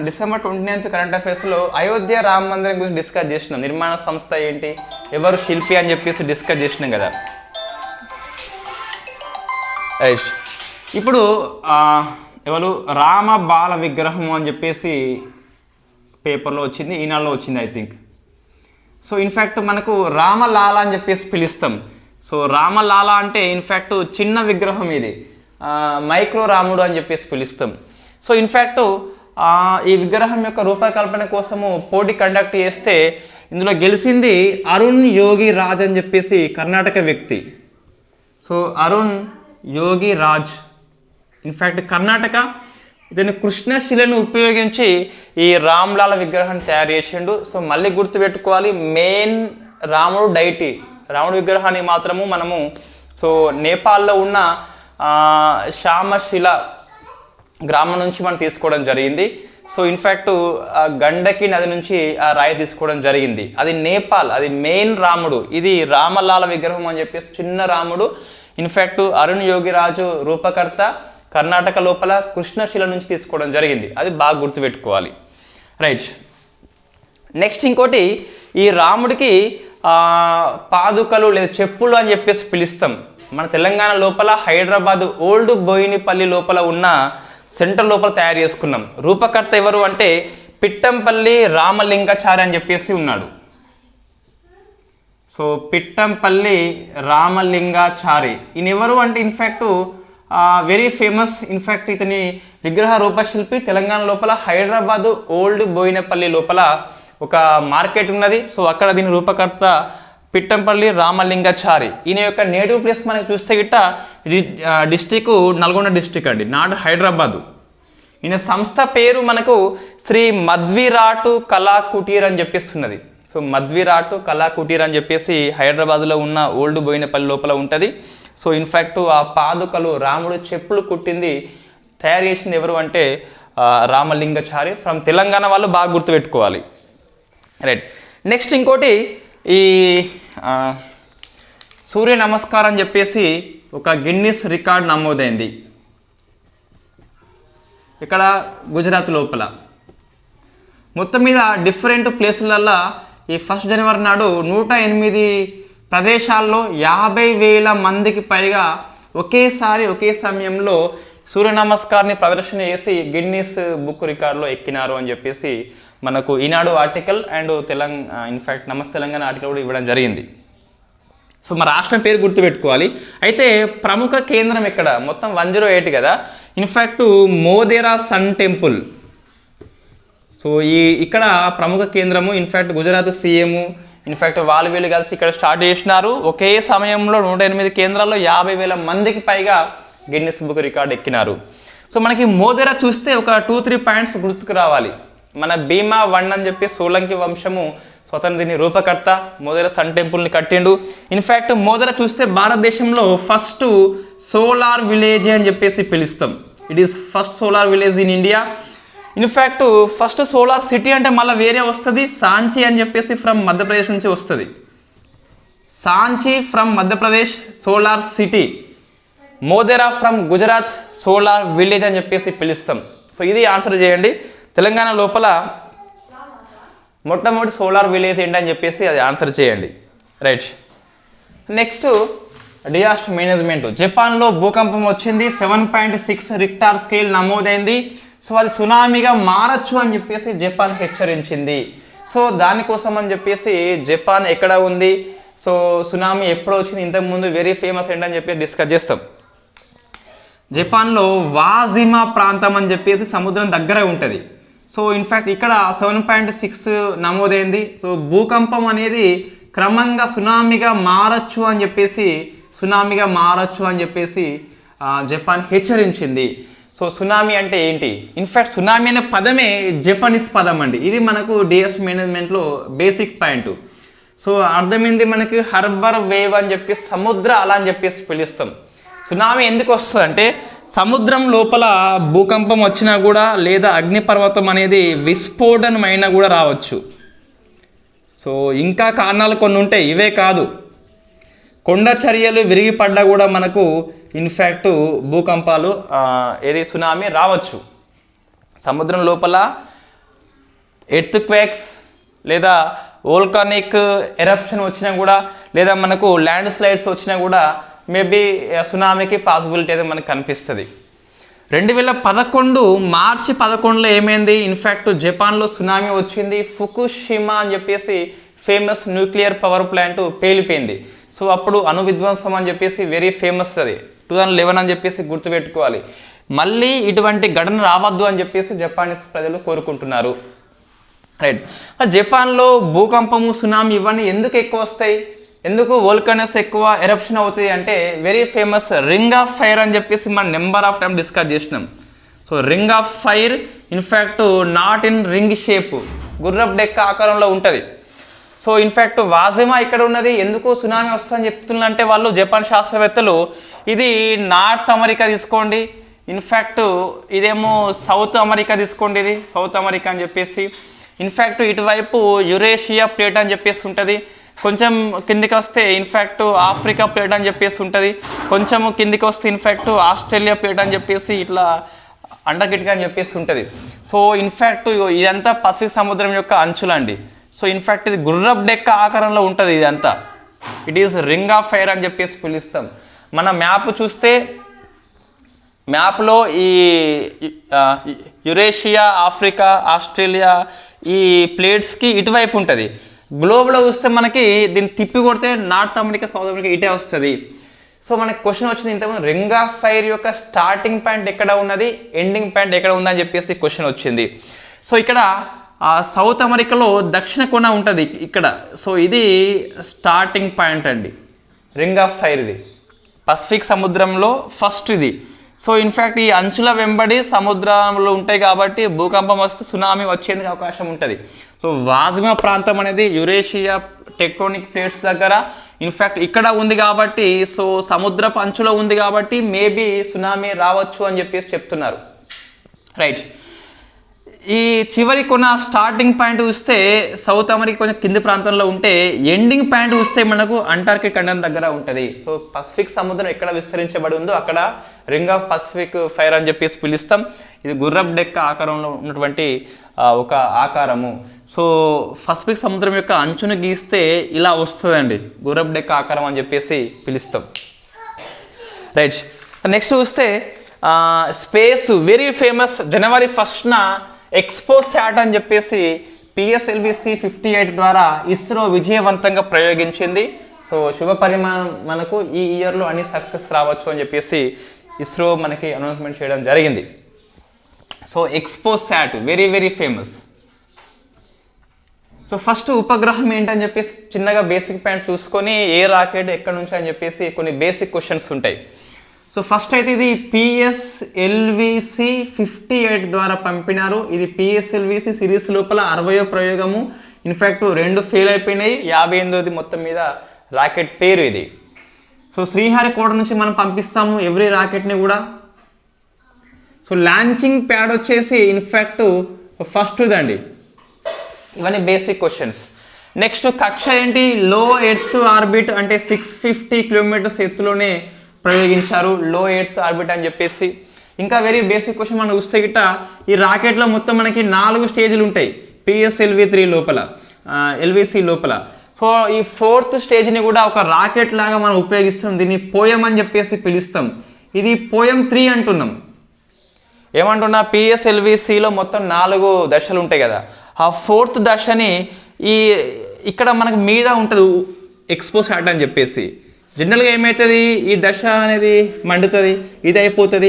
డిసెంబర్ 29th కరెంట్ అఫైర్స్లో అయోధ్య రామ మందిరం గురించి డిస్కస్ చేసినాం. నిర్మాణ సంస్థ ఏంటి, ఎవరు శిల్పి అని చెప్పేసి డిస్కస్ చేసినాం కదా. ఇప్పుడు ఎవరు రామ బాల విగ్రహం అని చెప్పేసి పేపర్లో వచ్చింది, ఈనాడులో వచ్చింది ఐ థింక్. సో ఇన్ఫ్యాక్ట్ మనకు రామలాల అని చెప్పేసి పిలుస్తాం. సో రామలాల అంటే ఇన్ఫ్యాక్ట్ చిన్న విగ్రహం, ఇది మైక్రో రాముడు అని చెప్పేసి పిలుస్తాం. సో ఇన్ఫ్యాక్ట్ ఈ విగ్రహం యొక్క రూపకల్పన కోసము పోటీ కండక్ట్ చేస్తే ఇందులో గెలిచింది అరుణ్ యోగి రాజ్ అని చెప్పేసి కర్ణాటక వ్యక్తి. సో అరుణ్ యోగి రాజ్ ఇన్ఫ్యాక్ట్ కర్ణాటక, ఇతను కృష్ణశిలను ఉపయోగించి ఈ రామ్లాల విగ్రహాన్ని తయారు చేసిండు. సో మళ్ళీ గుర్తుపెట్టుకోవాలి, మెయిన్ రాముడు డైటీ, రాముడు విగ్రహాన్ని మాత్రము మనము సో నేపాల్లో ఉన్న శ్యామశిల గ్రామం నుంచి మనం తీసుకోవడం జరిగింది. సో ఇన్ఫ్యాక్ట్ గండకి నది నుంచి ఆ రాయి తీసుకోవడం జరిగింది. అది నేపాల్, అది మెయిన్ రాముడు. ఇది రామలాల విగ్రహం అని చెప్పేసి చిన్న రాముడు. ఇన్ఫ్యాక్ట్ అరుణ్ యోగిరాజు రూపకర్త, కర్ణాటక లోపల కృష్ణశిల నుంచి తీసుకోవడం జరిగింది. అది బాగా గుర్తుపెట్టుకోవాలి. రైట్, నెక్స్ట్ ఇంకోటి, ఈ రాముడికి పాదుకలు లేదా చెప్పులు అని చెప్పేసి పిలుస్తాం. మన తెలంగాణ లోపల హైదరాబాద్ ఓల్డ్ బోయినపల్లి లోపల ఉన్న సెంటర్ లోపల తయారు చేసుకున్నాం. రూపకర్త ఎవరు అంటే పిట్టంపల్లి రామలింగాచారి అని చెప్పేసి ఉన్నాడు. సో పిట్టంపల్లి రామలింగాచారి ఈయన ఎవరు అంటే ఇన్ఫ్యాక్ట్ వెరీ ఫేమస్. ఇన్ఫ్యాక్ట్ ఇతని విగ్రహ రూపశిల్పి తెలంగాణ లోపల హైదరాబాదు ఓల్డ్ బోయినపల్లి లోపల ఒక మార్కెట్ ఉన్నది. సో అక్కడ దీని రూపకర్త పిట్టంపల్లి రామలింగాచారి. ఈయన యొక్క నేటివ్ ప్లేస్ మనకి చూస్తే గిట్ట డిస్టిక్ నల్గొండ డిస్టిక్ అండి, నాట్ హైదరాబాదు. ఈయన సంస్థ పేరు మనకు శ్రీ మధ్విరాటు కళా కుటీర్ అని చెప్పేసి ఉన్నది. సో మధ్విరాటు కళా కుటీర్ అని చెప్పేసి హైదరాబాద్లో ఉన్న ఓల్డ్ బోయినపల్లి లోపల ఉంటుంది. సో ఇన్ఫ్యాక్ట్ ఆ పాదుకలు రాముడు చెప్పులు కుట్టింది తయారు చేసింది ఎవరు అంటే రామలింగాచారి ఫ్రమ్ తెలంగాణ. వాళ్ళు బాగా గుర్తుపెట్టుకోవాలి. రైట్, నెక్స్ట్ ఇంకోటి, ఈ సూర్య నమస్కారం అని చెప్పేసి ఒక గిన్నిస్ రికార్డ్ నమోదైంది ఇక్కడ గుజరాత్ లోపల. మొత్తం మీద డిఫరెంట్ ప్లేసులల్లో ఈ 1 జనవరి నాడు 108 ప్రదేశాల్లో 50,000 మందికి పైగా ఒకే సమయంలో సూర్య నమస్కారాన్ని ప్రదర్శన చేసి గిన్నిస్ బుక్ రికార్డులో ఎక్కినారు అని చెప్పేసి మనకు ఈనాడు ఆర్టికల్ అండ్ ఇన్ఫ్యాక్ట్ నమస్తే తెలంగాణ ఆర్టికల్ కూడా ఇవ్వడం జరిగింది. సో మన రాష్ట్రం పేరు గుర్తుపెట్టుకోవాలి. అయితే ప్రముఖ కేంద్రం ఎక్కడ? మొత్తం 108 కదా. In fact Modhera sun temple. So ఇక్కడ ప్రముఖ కేంద్రము ఇన్ఫ్యాక్ట్ గుజరాత్ సీఎం ఇన్ఫ్యాక్ట్ వీళ్ళు కలిసి ఇక్కడ స్టార్ట్ చేసినారు. ఒకే సమయంలో 108 కేంద్రాల్లో 50,000 మందికి పైగా గిన్నిస్ బుక్ రికార్డ్ ఎక్కినారు. సో మనకి మోధేరా చూస్తే ఒక 2-3 పాయింట్స్ గుర్తుకు రావాలి. మన భీమా వన్ అని చెప్పి సోలంకి వంశము స్వతంత్ర దీని రూపకర్త మోధేరా సన్ టెంపుల్ని కట్టిండు. ఇన్ఫ్యాక్ట్ మోధేరా చూస్తే భారతదేశంలో ఫస్ట్ సోలార్ విలేజ్ అని చెప్పేసి పిలుస్తాం. It is first solar village in India. In fact first solar city అంటే మళ్ళీ వేరే వస్తుంది, సాంచి అని చెప్పేసి ఫ్రమ్ మధ్యప్రదేశ్ నుంచి వస్తుంది. Sanchi from Madhya Pradesh solar city, Modhera from Gujarat solar village అని చెప్పేసి పిలుస్తాం. సో ఇది ఆన్సర్ చేయండి. తెలంగాణ లోపల మొట్టమొదటి సోలార్ విలేజ్ ఏంటని చెప్పేసి అది ఆన్సర్ చేయండి. రైట్. Next disaster management. జపాన్లో భూకంపం వచ్చింది, 7.6 రిక్టార్ స్కేల్ నమోదైంది. సో అది సునామీగా మారచ్చు అని చెప్పేసి జపాన్ హెచ్చరించింది. సో దానికోసం అని చెప్పేసి జపాన్ ఎక్కడ ఉంది, సో సునామీ ఎప్పుడు వచ్చింది, ఇంతకుముందు వెరీ ఫేమస్ ఏంటని చెప్పి డిస్కస్ చేస్తాం. జపాన్లో వాజిమా ప్రాంతం అని చెప్పేసి సముద్రం దగ్గర ఉంటుంది. సో ఇన్ఫ్యాక్ట్ ఇక్కడ 7.6 నమోదైంది. సో భూకంపం అనేది క్రమంగా సునామీగా మారచ్చు అని చెప్పేసి జపాన్ హెచ్చరించింది. సో సునామీ అంటే ఏంటి? ఇన్ఫ్యాక్ట్ సునామీ అనే పదమే జపనీస్ పదం అండి. ఇది మనకు డిఎస్ మేనేజ్మెంట్లో బేసిక్ పాయింట్. సో అర్థమైంది మనకి హార్బర్ వేవ్ అని చెప్పి సముద్ర అల అని చెప్పేసి పిలుస్తాం. సునామీ ఎందుకు వస్తుంది అంటే సముద్రం లోపల భూకంపం వచ్చినా కూడా లేదా అగ్నిపర్వతం అనేది విస్ఫోటనమైనా కూడా రావచ్చు. సో ఇంకా కారణాలు కొన్ని ఉంటాయి, ఇవే కాదు. కొండ చర్యలు విరిగిపడ్డా కూడా మనకు ఇన్ఫ్యాక్ట్ భూకంపాలు సునామీ రావచ్చు. సముద్రం లోపల ఎర్త్ క్వేక్స్ లేదా వోల్కానిక్ ఎరప్షన్ వచ్చినా కూడా లేదా మనకు ల్యాండ్ స్లైడ్స్ వచ్చినా కూడా మేబీ సునామీకి పాసిబిలిటీ అయితే మనకు కనిపిస్తుంది. 2011 మార్చి 11లో ఏమైంది? ఇన్ఫ్యాక్ట్ జపాన్లో సునామీ వచ్చింది. ఫుకుషిమా అని చెప్పేసి ఫేమస్ న్యూక్లియర్ పవర్ ప్లాంట్ పేలిపోయింది. సో అప్పుడు అణు విధ్వంసం అని చెప్పేసి వెరీ ఫేమస్. అది 2011 అని చెప్పేసి గుర్తుపెట్టుకోవాలి. మళ్ళీ ఇటువంటి ఘటన రావద్దు అని చెప్పేసి జపానీస్ ప్రజలు కోరుకుంటున్నారు. రైట్. జపాన్లో భూకంపము సునామీ ఇవన్నీ ఎందుకు ఎక్కువ వస్తాయి, ఎందుకు వోల్కనస్ ఎక్కువ ఎరప్షన్ అవుతుంది అంటే very famous ring of fire అని చెప్పేసి మనం నెంబర్ ఆఫ్ టైం డిస్కస్ చేసినాం. So ring of fire in fact not in ring shape, గుర్రపు డెక్క ఆకారంలో ఉంటుంది. సో ఇన్ఫ్యాక్ట్ వాజిమా ఇక్కడ ఉన్నది. ఎందుకు సునామీ వస్తుందని చెప్తున్నారంటే వాళ్ళు జపాన్ శాస్త్రవేత్తలు ఇది నార్త్ అమెరికా తీసుకోండి, ఇన్ఫ్యాక్ట్ ఇదేమో సౌత్ అమెరికా తీసుకోండి, ఇది సౌత్ అమెరికా అని చెప్పేసి. ఇన్ఫ్యాక్ట్ ఇటువైపు యురేషియా ప్లేట్ అని చెప్పేసి ఉంటుంది. కొంచెం కిందికి వస్తే ఇన్ఫ్యాక్ట్ ఆఫ్రికా ప్లేట్ అని చెప్పేసి ఉంటుంది. కొంచెం కిందికి వస్తే ఇన్ఫ్యాక్ట్ ఆస్ట్రేలియా ప్లేట్ అని చెప్పేసి ఇట్లా అండర్గిట్గా అని చెప్పేసి ఉంటుంది. సో ఇన్ఫ్యాక్ట్ ఇదంతా పసిఫిక్ సముద్రం యొక్క అంచులండి. సో ఇన్ఫ్యాక్ట్ ఇది గుర్రపు డెక్క ఆకారంలో ఉంటుంది ఇదంతా. It is ring of fire అని చెప్పేసి పిలుస్తాం. మన మ్యాప్ చూస్తే మ్యాప్లో ఈ యురేషియా, ఆఫ్రికా, ఆస్ట్రేలియా ఈ ప్లేట్స్కి ఇటువైపు ఉంటుంది. గ్లోబ్లో చూస్తే మనకి దీన్ని తిప్పి కొడితే నార్త్ అమెరికా, సౌత్ అమెరికా ఇటే వస్తుంది. సో మనకి క్వశ్చన్ వచ్చింది ఇంతకుముందు రింగ్ ఆఫ్ ఫైర్ యొక్క స్టార్టింగ్ పాయింట్ ఎక్కడ ఉన్నది, ఎండింగ్ పాయింట్ ఎక్కడ ఉందని చెప్పేసి క్వశ్చన్ వచ్చింది. సో ఇక్కడ సౌత్ అమెరికాలో దక్షిణ కొన ఉంటుంది ఇక్కడ. సో ఇది స్టార్టింగ్ పాయింట్ అండి రింగ్ ఆఫ్ ఫైర్. ఇది పసిఫిక్ సముద్రంలో ఫస్ట్ ఇది. సో ఇన్ఫ్యాక్ట్ ఈ అంచుల వెంబడి సముద్రంలో ఉంటాయి కాబట్టి భూకంపం వస్తే సునామీ వచ్చేందుకు అవకాశం ఉంటుంది. సో వాజిమా ప్రాంతం అనేది యురేషియా టెక్టోనిక్ ప్లేట్స్ దగ్గర ఇన్ఫ్యాక్ట్ ఇక్కడ ఉంది కాబట్టి, సో సముద్రపు అంచులో ఉంది కాబట్టి మేబీ సునామీ రావచ్చు అని చెప్పేసి చెప్తున్నారు. రైట్. ఈ చివరి కొన స్టార్టింగ్ పాయింట్ చూస్తే సౌత్ అమెరికా కొంచెం కింది ప్రాంతంలో ఉంటే ఎండింగ్ పాయింట్ చూస్తే మనకు అంటార్కిటిక్ ఖండం దగ్గర ఉంటుంది. సో పసిఫిక్ సముద్రం ఎక్కడ విస్తరించబడి ఉందో అక్కడ రింగ్ ఆఫ్ పసిఫిక్ ఫైర్ అని చెప్పేసి పిలుస్తాం. ఇది గుర్రపు డెక్క ఆకారంలో ఉన్నటువంటి ఒక ఆకారము. సో పసిఫిక్ సముద్రం యొక్క అంచును గీస్తే ఇలా వస్తుందండి, గుర్రపు డెక్క ఆకారం అని చెప్పేసి పిలుస్తాం. రైట్, నెక్స్ట్ చూస్తే స్పేస్ వెరీ ఫేమస్. జనవరి 1న ఎక్స్పోసాట్ అని చెప్పేసి PSLV-C58 ద్వారా ఇస్రో విజయవంతంగా ప్రయోగించింది. సో శుభ పరిమాణం, మనకు ఈ ఇయర్లో అన్ని సక్సెస్ రావచ్చు అని చెప్పేసి ఇస్రో మనకి అనౌన్స్మెంట్ చేయడం జరిగింది. So XPoSat very very famous. So first ఉపగ్రహం ఏంటని చెప్పేసి చిన్నగా బేసిక్ పాయింట్ చూసుకొని ఏ రాకెట్ ఎక్కడి నుంచి అని చెప్పేసి కొన్ని బేసిక్ క్వశ్చన్స్ ఉంటాయి. సో ఫస్ట్ అయితే ఇది PSLV-C58 ద్వారా పంపినారు. ఇది PSLV-C సిరీస్ లోపల 60వ ప్రయోగము. ఇన్ఫ్యాక్ట్ 2 ఫెయిల్ అయిపోయినాయి, 58ది మొత్తం మీద రాకెట్ పేరు ఇది. సో శ్రీహరికోట నుంచి మనం పంపిస్తాము ఎవ్రీ రాకెట్ని కూడా. సో లాంచింగ్ ప్యాడ్ వచ్చేసి ఇన్ఫ్యాక్ట్ ఫస్ట్దండి. ఇవన్నీ బేసిక్ క్వశ్చన్స్. నెక్స్ట్ కక్ష ఏంటి, లో ఎర్త్ ఆర్బిట్ అంటే 650 కిలోమీటర్స్ ఎత్తులోనే ప్రయోగించారు, లో ఎర్త్ ఆర్బిట్ అని చెప్పేసి. ఇంకా వెరీ బేసిక్ క్వశ్చన్ మనం చూస్తే గిట్ట ఈ రాకెట్లో మొత్తం మనకి 4 స్టేజ్లు ఉంటాయి PSLV-3 లోపల, LVC లోపల. సో ఈ 4th స్టేజ్ని కూడా ఒక రాకెట్ లాగా మనం ఉపయోగిస్తాం. దీన్ని పోయం అని చెప్పేసి పిలుస్తాం. ఇది పోయం 3 అంటున్నాం. ఏమంటున్నా, PSLV-Cలో మొత్తం 4 దశలు ఉంటాయి కదా, ఆ 4th దశని ఇక్కడ మనకు మీద ఉంటుంది ఎక్స్పోసాట్ అని చెప్పేసి. జనరల్గా ఏమవుతుంది, ఈ దశ అనేది మండుతుంది, ఇది అయిపోతుంది,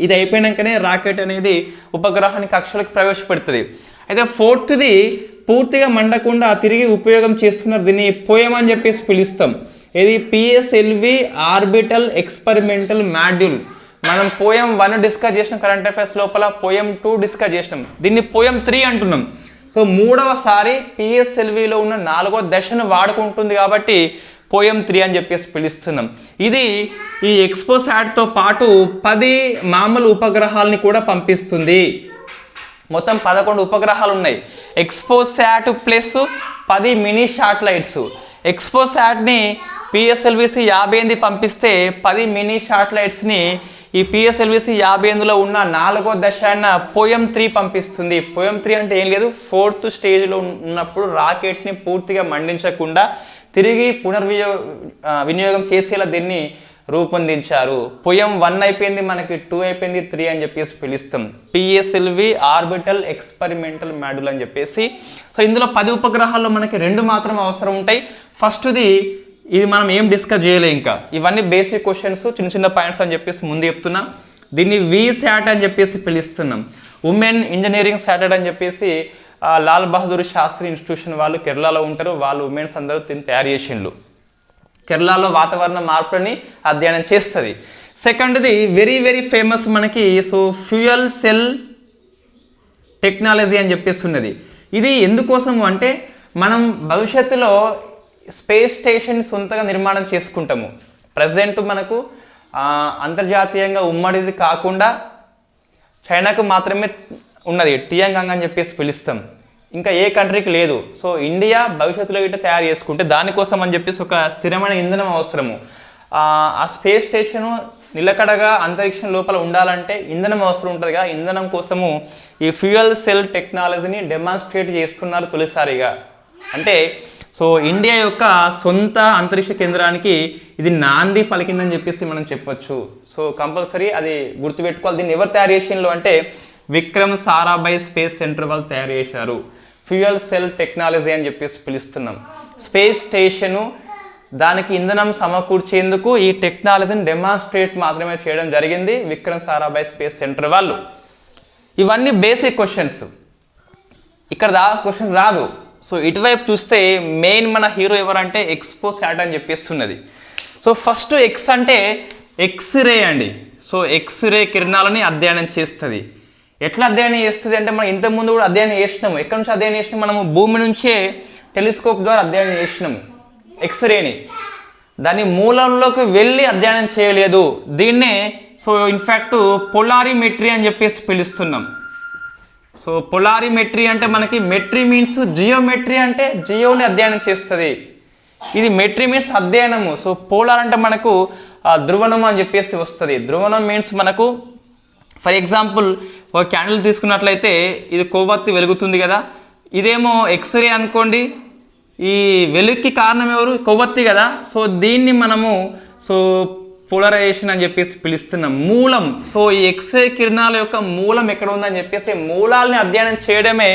ఇది అయిపోయినాకనే రాకెట్ అనేది ఉపగ్రహాన్ని కక్షలోకి ప్రవేశపెడుతుంది. అయితే 4థది పూర్తిగా మండకుండా తిరిగి ఉపయోగం చేస్తున్నారు. దీన్ని పోయం అని చెప్పేసి పిలుస్తాం. ఇది PSLV ఆర్బిటల్ ఎక్స్పెరిమెంటల్ మాడ్యూల్. మనం పోయం 1 డిస్కస్ చేసినాం కరెంట్ అఫైర్స్ లోపల, పోయం 2 డిస్కస్ చేసినాం, దీన్ని పోయం 3 అంటున్నాం. సో 3వసారి PSLVలో ఉన్న 4వ దశను వాడుకుంటుంది కాబట్టి పోయం 3 అని చెప్పేసి పిలుస్తున్నాం. ఇది ఈ ఎక్స్పోసాట్తో పాటు 10 మామూలు ఉపగ్రహాలని కూడా పంపిస్తుంది. మొత్తం 11 ఉపగ్రహాలు ఉన్నాయి. XPoSat plus 10 mini satellites. ఎక్స్పోసాట్ని PSLV-C58 పంపిస్తే 10 మినీ శాటిలైట్స్ని ఈ PSLV-C58లో ఉన్న 4వ దశ అయిన పోయం 3 పంపిస్తుంది. పోయం 3 అంటే ఏం లేదు, 4th స్టేజ్లో ఉన్నప్పుడు రాకెట్ని పూర్తిగా మండించకుండా తిరిగి వినియోగం చేసేలా దీన్ని రూపొందించారు. పోయం 1 అయిపోయింది, మనకి 2 అయిపోయింది, 3 అని చెప్పేసి పిలుస్తాం. PSLV ఆర్బిటల్ ఎక్స్పెరిమెంటల్ మాడ్యూల్ అని చెప్పేసి. సో ఇందులో 10 ఉపగ్రహాల్లో మనకి 2 మాత్రం అవసరం ఉంటాయి. ఫస్ట్ది ఇది మనం ఏం డిస్కస్ చేయలే, ఇంకా ఇవన్నీ బేసిక్ క్వశ్చన్స్, చిన్న చిన్న పాయింట్స్ అని చెప్పేసి ముందు చెప్తున్నా. దీన్ని VSAT అని చెప్పేసి పిలుస్తున్నాం. ఉమెన్ ఇంజనీరింగ్ శాటర్డ్ అని చెప్పేసి లాల్ బహదూర్ శాస్త్రి ఇన్స్టిట్యూషన్ వాళ్ళు కేరళలో ఉంటారు. వాళ్ళు ఉమెన్స్ అందరూ దీన్ని తయారు చేసిండ్రు. కేరళలో వాతావరణ మార్పులని అధ్యయనం చేస్తుంది. సెకండ్ది వెరీ వెరీ ఫేమస్ మనకి, సో ఫ్యూయల్ సెల్ టెక్నాలజీ అని చెప్పేసి ఉన్నది. ఇది ఎందుకోసము అంటే మనం భవిష్యత్తులో స్పేస్ స్టేషన్ సొంతగా నిర్మాణం చేసుకుంటాము. ప్రజెంట్ మనకు అంతర్జాతీయంగా ఉమ్మడిది కాకుండా చైనాకు మాత్రమే ఉన్నది, టియాంగాంగ్ అని చెప్పేసి పిలుస్తాం. ఇంకా ఏ కంట్రీకి లేదు. సో ఇండియా భవిష్యత్తులో ఇట్లా తయారు చేసుకుంటే దానికోసం అని చెప్పేసి ఒక స్థిరమైన ఇంధనం అవసరము. ఆ స్పేస్ స్టేషను నిలకడగా అంతరిక్షం లోపల ఉండాలంటే ఇంధనం అవసరం ఉంటుంది కదా, ఇంధనం కోసము ఈ ఫ్యూయల్ సెల్ టెక్నాలజీని డెమాన్స్ట్రేట్ చేస్తున్నారు తొలిసారిగా. అంటే సో ఇండియా యొక్క సొంత అంతరిక్ష కేంద్రానికి ఇది నాంది పలికిందని చెప్పేసి మనం చెప్పొచ్చు. సో కంపల్సరీ అది గుర్తుపెట్టుకోవాలి. దీన్ని ఎవరు తయారు చేసిండ్రు అంటే విక్రమ్ సారాభాయ్ స్పేస్ సెంటర్ వాళ్ళు తయారు చేశారు. ఫ్యూయల్ సెల్ టెక్నాలజీ అని చెప్పేసి పిలుస్తున్నాం. స్పేస్ స్టేషను దానికి ఇంధనం సమకూర్చేందుకు ఈ టెక్నాలజీని డెమాన్స్ట్రేట్ మాత్రమే చేయడం జరిగింది విక్రమ్ సారాభాయ్ స్పేస్ సెంటర్ వాళ్ళు. ఇవన్నీ బేసిక్ క్వశ్చన్స్. ఇక్కడ క్వశ్చన్ రాదు. సో ఇటువైపు చూస్తే మెయిన్ మన హీరో ఎవరంటే ఎక్స్పోసాట్ అని చెప్పేస్తున్నది. సో ఫస్ట్ ఎక్స్ అంటే ఎక్స్రే అండి. సో ఎక్స్రే కిరణాలని అధ్యయనం చేస్తుంది. ఎట్లా అధ్యయనం చేస్తుంది అంటే మనం ఇంతకుముందు కూడా అధ్యయనం చేసినాము. ఎక్కడి నుంచి అధ్యయనం చేసినాము? మనము భూమి నుంచే టెలిస్కోప్ ద్వారా అధ్యయనం చేసినాము ఎక్స్రేని. దాని మూలంలోకి వెళ్ళి అధ్యయనం చేయలేదు. దీన్నే సో ఇన్ఫ్యాక్ట్ పొలారిమెట్రీ అని చెప్పేసి పిలుస్తున్నాం. సో పొలారిమెట్రీ అంటే మనకి మెట్రీ మీన్స్ జియోమెట్రీ అంటే జియోని అధ్యయనం చేస్తుంది. ఇది మెట్రీ మీన్స్ అధ్యయనము. సో పోలార్ అంటే మనకు ధ్రువణం అని చెప్పేసి వస్తుంది. ధ్రువణం మీన్స్ మనకు ఫర్ ఎగ్జాంపుల్ ఒక క్యాండిల్ తీసుకున్నట్లయితే ఇది కొవ్వొత్తి వెలుగుతుంది కదా, ఇదేమో ఎక్స్రే అనుకోండి, ఈ వెలుగుకి కారణం ఎవరు? కొవ్వొత్తి కదా. సో దీన్ని మనము పోలరైజేషన్ అని చెప్పేసి పిలుస్తున్నాం. మూలం, సో ఈ ఎక్స్రే కిరణాల యొక్క మూలం ఎక్కడ ఉందని చెప్పేసి మూలాలని అధ్యయనం చేయడమే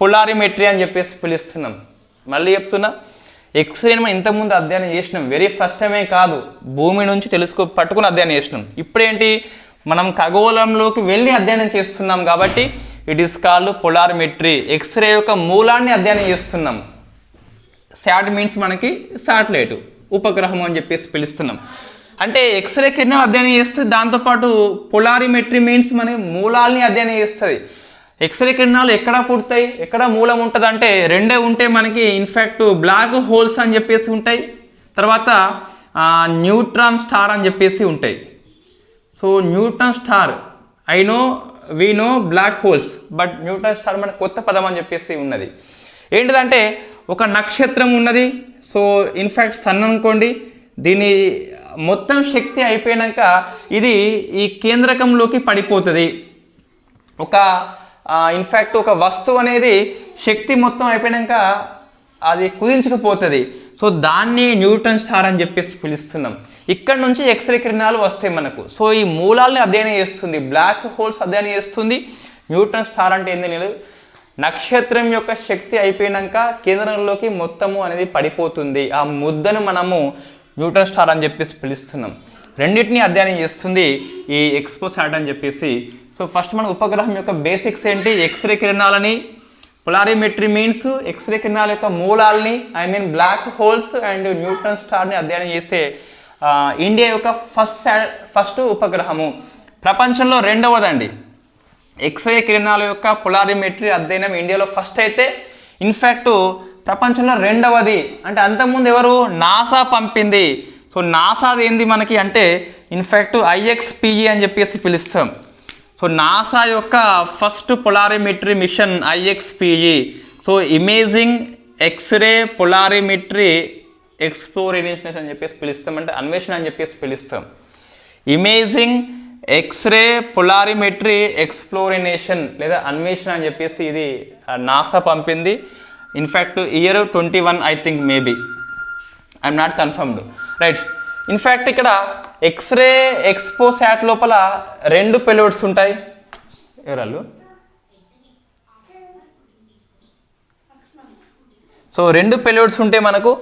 పొలారిమెట్రీ అని చెప్పేసి పిలుస్తున్నాం. మళ్ళీ చెప్తున్నా, ఎక్స్రేని మనం ఇంతకుముందు అధ్యయనం చేసినాం, వెరీ ఫస్ట్ టైమే కాదు, భూమి నుంచి టెలిస్కోప్ పట్టుకుని అధ్యయనం చేసినాం. ఇప్పుడేంటి, మనం ఖగోళంలోకి వెళ్ళి అధ్యయనం చేస్తున్నాం కాబట్టి ఇట్ ఈస్ కాల్డ్ పొలారిమెట్రీ. ఎక్స్రే యొక్క మూలాన్ని అధ్యయనం చేస్తున్నాం. శాట్ మీన్స్ మనకి శాటిలైట్, ఉపగ్రహం అని చెప్పేసి పిలుస్తున్నాం. అంటే ఎక్స్రే కిరణాలు అధ్యయనం చేస్తుంది, దాంతోపాటు పొలారిమెట్రీ మీన్స్ మనకి మూలాల్ని అధ్యయనం చేస్తుంది. ఎక్స్రే కిరణాలు ఎక్కడ పుడతాయి, ఎక్కడ మూలం ఉంటుంది అంటే రెండే ఉంటాయి మనకి. ఇన్ఫ్యాక్ట్ బ్లాక్ హోల్స్ అని చెప్పేసి ఉంటాయి, తర్వాత న్యూట్రాన్ స్టార్ అని చెప్పేసి ఉంటాయి. So neutron star, we know black holes, but neutron star మనకు కొత్త పదం అని చెప్పేసి ఉన్నది. ఏంటిదంటే ఒక నక్షత్రం ఉన్నది. సో ఇన్ఫ్యాక్ట్ సన్ అనుకోండి, దీని మొత్తం శక్తి అయిపోయాక ఇది ఈ కేంద్రకంలోకి పడిపోతుంది. ఇన్ఫ్యాక్ట్ ఒక వస్తువు అనేది శక్తి మొత్తం అయిపోయాక అది కుదించకపోతుంది. సో దాన్ని న్యూట్రాన్ స్టార్ అని చెప్పేసి పిలుస్తున్నాం. ఇక్కడ నుంచి ఎక్స్రే కిరణాలు వస్తాయి మనకు. సో ఈ మూలాల్ని అధ్యయనం చేస్తుంది, బ్లాక్ హోల్స్ అధ్యయనం చేస్తుంది. న్యూట్రాన్ స్టార్ అంటే ఏంది లేదు, నక్షత్రం యొక్క శక్తి అయిపోయాక కేంద్రంలోకి మొత్తము అనేది పడిపోతుంది. ఆ ముద్దను మనము న్యూట్రాన్ స్టార్ అని చెప్పేసి పిలుస్తున్నాం. రెండింటిని అధ్యయనం చేస్తుంది ఈ ఎక్స్పోసాట్ అని చెప్పేసి. సో ఫస్ట్ మన ఉపగ్రహం యొక్క బేసిక్స్ ఏంటి, ఎక్స్రే కిరణాలని, పొలారిమెట్రీ మీన్స్ ఎక్స్రే కిరణాల యొక్క మూలాల్ని, బ్లాక్ హోల్స్ అండ్ న్యూట్రాన్ స్టార్ని అధ్యయనం చేసే ఇండియా యొక్క ఫస్ట్ ఉపగ్రహము. ప్రపంచంలో రెండవదండి ఎక్స్రే కిరణాల యొక్క పొలారిమెట్రీ అధ్యయనం ఇండియాలో ఫస్ట్ అయితే, ఇన్ఫ్యాక్ట్ ప్రపంచంలో రెండవది. అంటే అంతకుముందు ఎవరు, నాసా పంపింది. సో నాసాది ఏంది మనకి అంటే ఇన్ఫ్యాక్ట్ IXPE అని చెప్పేసి పిలుస్తాం. సో నాసా యొక్క first polarimetry mission IXPE. So imaging X ray polarimetry exploration అని చెప్పేసి పిలుస్తాం, అంటే అన్వేషణ అని చెప్పేసి పిలుస్తాం. ఇమేజింగ్ ఎక్స్రే పొలారిమెట్రీ ఎక్స్ప్లోరేషన్ లేదా అన్వేషణ అని చెప్పేసి ఇది నాసా పంపింది. In fact year 21 I think, maybe, I'm not confirmed, right. In fact ఇక్కడ ఎక్స్రే ఎక్స్పోసాట్ లోపల 2 పెలోడ్స్ ఉంటాయి. ఎవరాళ్ళు? సో 2 పెలోడ్స్ ఉంటే మనకు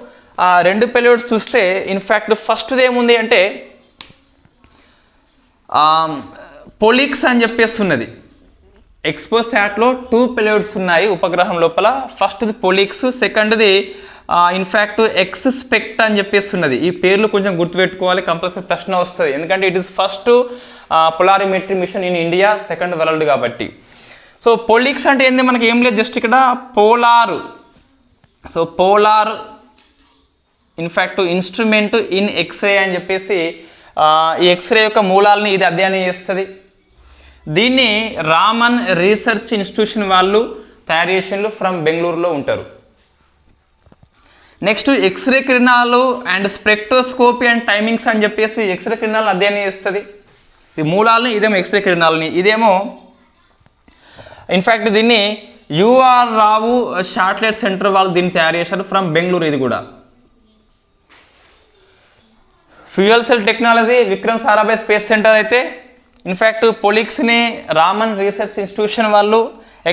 ఆ 2 పెలోడ్స్ చూస్తే ఇన్ఫ్యాక్ట్ ఫస్ట్ది ఏముంది అంటే పొలిక్స్ అని చెప్పేసి ఉన్నది. ఎక్స్పోసాట్లో 2 పెలోడ్స్ ఉన్నాయి ఉపగ్రహం లోపల. ఫస్ట్ది పొలిక్స్, సెకండ్ది ఇన్ఫ్యాక్ట్ ఎక్స్పెక్ట్ అని చెప్పేసి ఉన్నది. ఈ పేర్లు కొంచెం గుర్తుపెట్టుకోవాలి, కంపల్సరీ ప్రశ్న వస్తుంది. ఎందుకంటే it is first polarimetry mission in India, second world కాబట్టి. సో పొలిక్స్ అంటే ఏంది, మనకి ఏం లేదు, జస్ట్ ఇక్కడ polar. So polar in fact instrument in X ray అని చెప్పేసి ఈ ఎక్స్రే యొక్క మూలాలని ఇది అధ్యయనం చేస్తుంది. దీన్ని రామన్ రీసెర్చ్ ఇన్స్టిట్యూషన్ వాళ్ళు తయారు చేసినట్లు ఫ్రమ్ బెంగళూరులో ఉంటారు. నెక్స్ట్ ఎక్స్రే కిరణాలు అండ్ స్పెక్ట్రోస్కోపీ అండ్ టైమింగ్స్ అని చెప్పేసి ఎక్స్రే కిరణాలను అధ్యయనం చేస్తుంది. ఈ మూలాలని, ఇదేమో ఎక్స్రే కిరణాలని, ఇదేమో ఇన్ఫ్యాక్ట్ దీన్ని UR రావు శాటిలైట్ సెంటర్ వాళ్ళు దీన్ని తయారు చేశారు ఫ్రమ్ బెంగళూరు. ఇది కూడా fuel cell technology Vikram Sarabhai space centre అయితే, ఇన్ఫ్యాక్ట్ పొలిక్స్ని రామన్ రీసెర్చ్ ఇన్స్టిట్యూషన్ వాళ్ళు,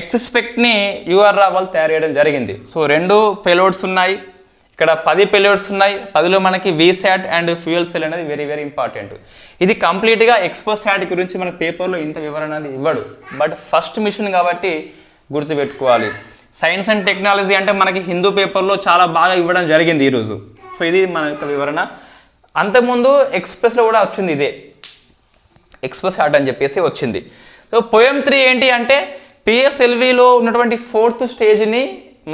ఎక్స్పెక్ట్ని UR రావు వాళ్ళు తయారు చేయడం జరిగింది. సో 2 పెలోడ్స్ ఉన్నాయి, ఇక్కడ 10 పెలోడ్స్ ఉన్నాయి. 10లో మనకి VSAT అండ్ ఫ్యూయల్ సెల్ అనేది వెరీ వెరీ ఇంపార్టెంట్. ఇది కంప్లీట్గా ఎక్స్పోసాట్ గురించి మనకి పేపర్లో ఇంత వివరణ అనేది ఇవ్వడు, బట్ ఫస్ట్ మిషన్ కాబట్టి గుర్తుపెట్టుకోవాలి. సైన్స్ అండ్ టెక్నాలజీ అంటే మనకి హిందూ పేపర్లో చాలా బాగా ఇవ్వడం జరిగింది ఈరోజు. సో ఇది మన యొక్క వివరణ. అంతకుముందు ఎక్స్ప్రెస్లో కూడా వచ్చింది ఇదే, ఎక్స్పోసాట్ అని చెప్పేసి వచ్చింది. సో పోయం 3 ఏంటి అంటే PSLVలో ఉన్నటువంటి 4th స్టేజ్ని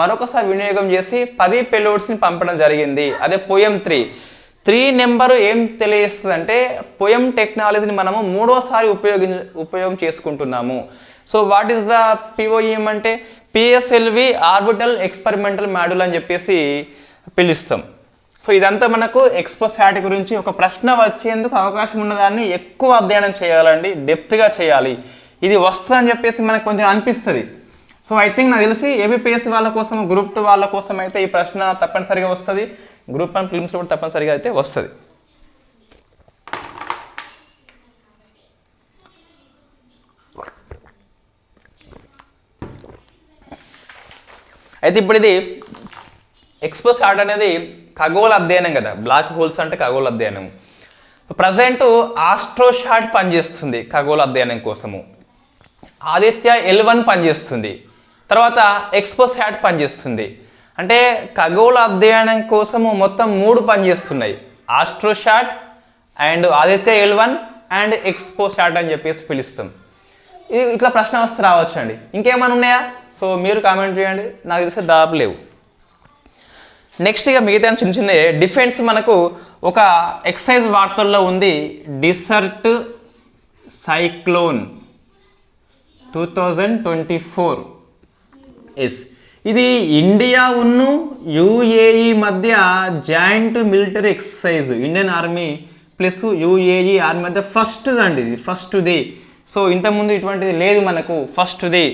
మరొకసారి వినియోగం చేసి 10 పెలోడ్స్ని పంపడం జరిగింది. అదే పోయం 3. 3 నెంబరు ఏం తెలియజేస్తుంది అంటే పోయం టెక్నాలజీని మనము మూడోసారి ఉపయోగం చేసుకుంటున్నాము. So what is the POM అంటే పిఎస్ఎల్వి ఆర్బిటల్ ఎక్స్పెరిమెంటల్ మాడ్యూల్ అని చెప్పేసి పిలుస్తాం. సో ఇదంతా మనకు ఎక్స్పోసాట్ గురించి ఒక ప్రశ్న వచ్చేందుకు అవకాశం ఉన్నదాన్ని ఎక్కువ అధ్యయనం చేయాలండి, డెప్త్గా చేయాలి. ఇది వస్తుందని చెప్పేసి మనకు కొంచెం అనిపిస్తుంది. సో ఐ థింక్ నాకు తెలిసి ఏబిపిఎస్సి వాళ్ళ కోసం, గ్రూప్ 2 వాళ్ళ కోసం అయితే ఈ ప్రశ్న తప్పనిసరిగా వస్తుంది. గ్రూప్ 1 ఫిలిమ్స్లో కూడా తప్పనిసరిగా అయితే వస్తుంది. అయితే ఇప్పుడు ఇది ఎక్స్పోసాట్ అనేది ఖగోళ అధ్యయనం కదా, బ్లాక్ హోల్స్ అంటే ఖగోళ అధ్యయనం. ప్రజెంట్ ఆస్ట్రోసాట్ పనిచేస్తుంది ఖగోళ అధ్యయనం కోసము, ఆదిత్య L1 పనిచేస్తుంది, తర్వాత ఎక్స్పోసాట్ పనిచేస్తుంది. అంటే ఖగోళ అధ్యయనం కోసము మొత్తం 3 పనిచేస్తున్నాయి, AstroSat and Aditya L1 and XPoSat అని చెప్పేసి పిలుస్తాం. ఇది ఇట్లా ప్రశ్న వస్తే రావచ్చు అండి. ఇంకేమైనా ఉన్నాయా? సో మీరు కామెంట్ చేయండి, నాకు తెలిసే దాదాపు లేవు. నెక్స్ట్ ఇక మిగతా చిన్న చిన్న డిఫెన్స్ మనకు ఒక ఎక్సైజ్ వార్తల్లో ఉంది, డిసర్ట్ సైక్లోన్ 2024. ఇది ఇండియా ఉన్ను యుఏఈ మధ్య joint military exercise, Indian army plus UAE army మధ్య ఫస్ట్ది అండి, ఇది ఫస్ట్ది. సో ఇంతకుముందు ఇటువంటిది లేదు మనకు, ఫస్ట్ది.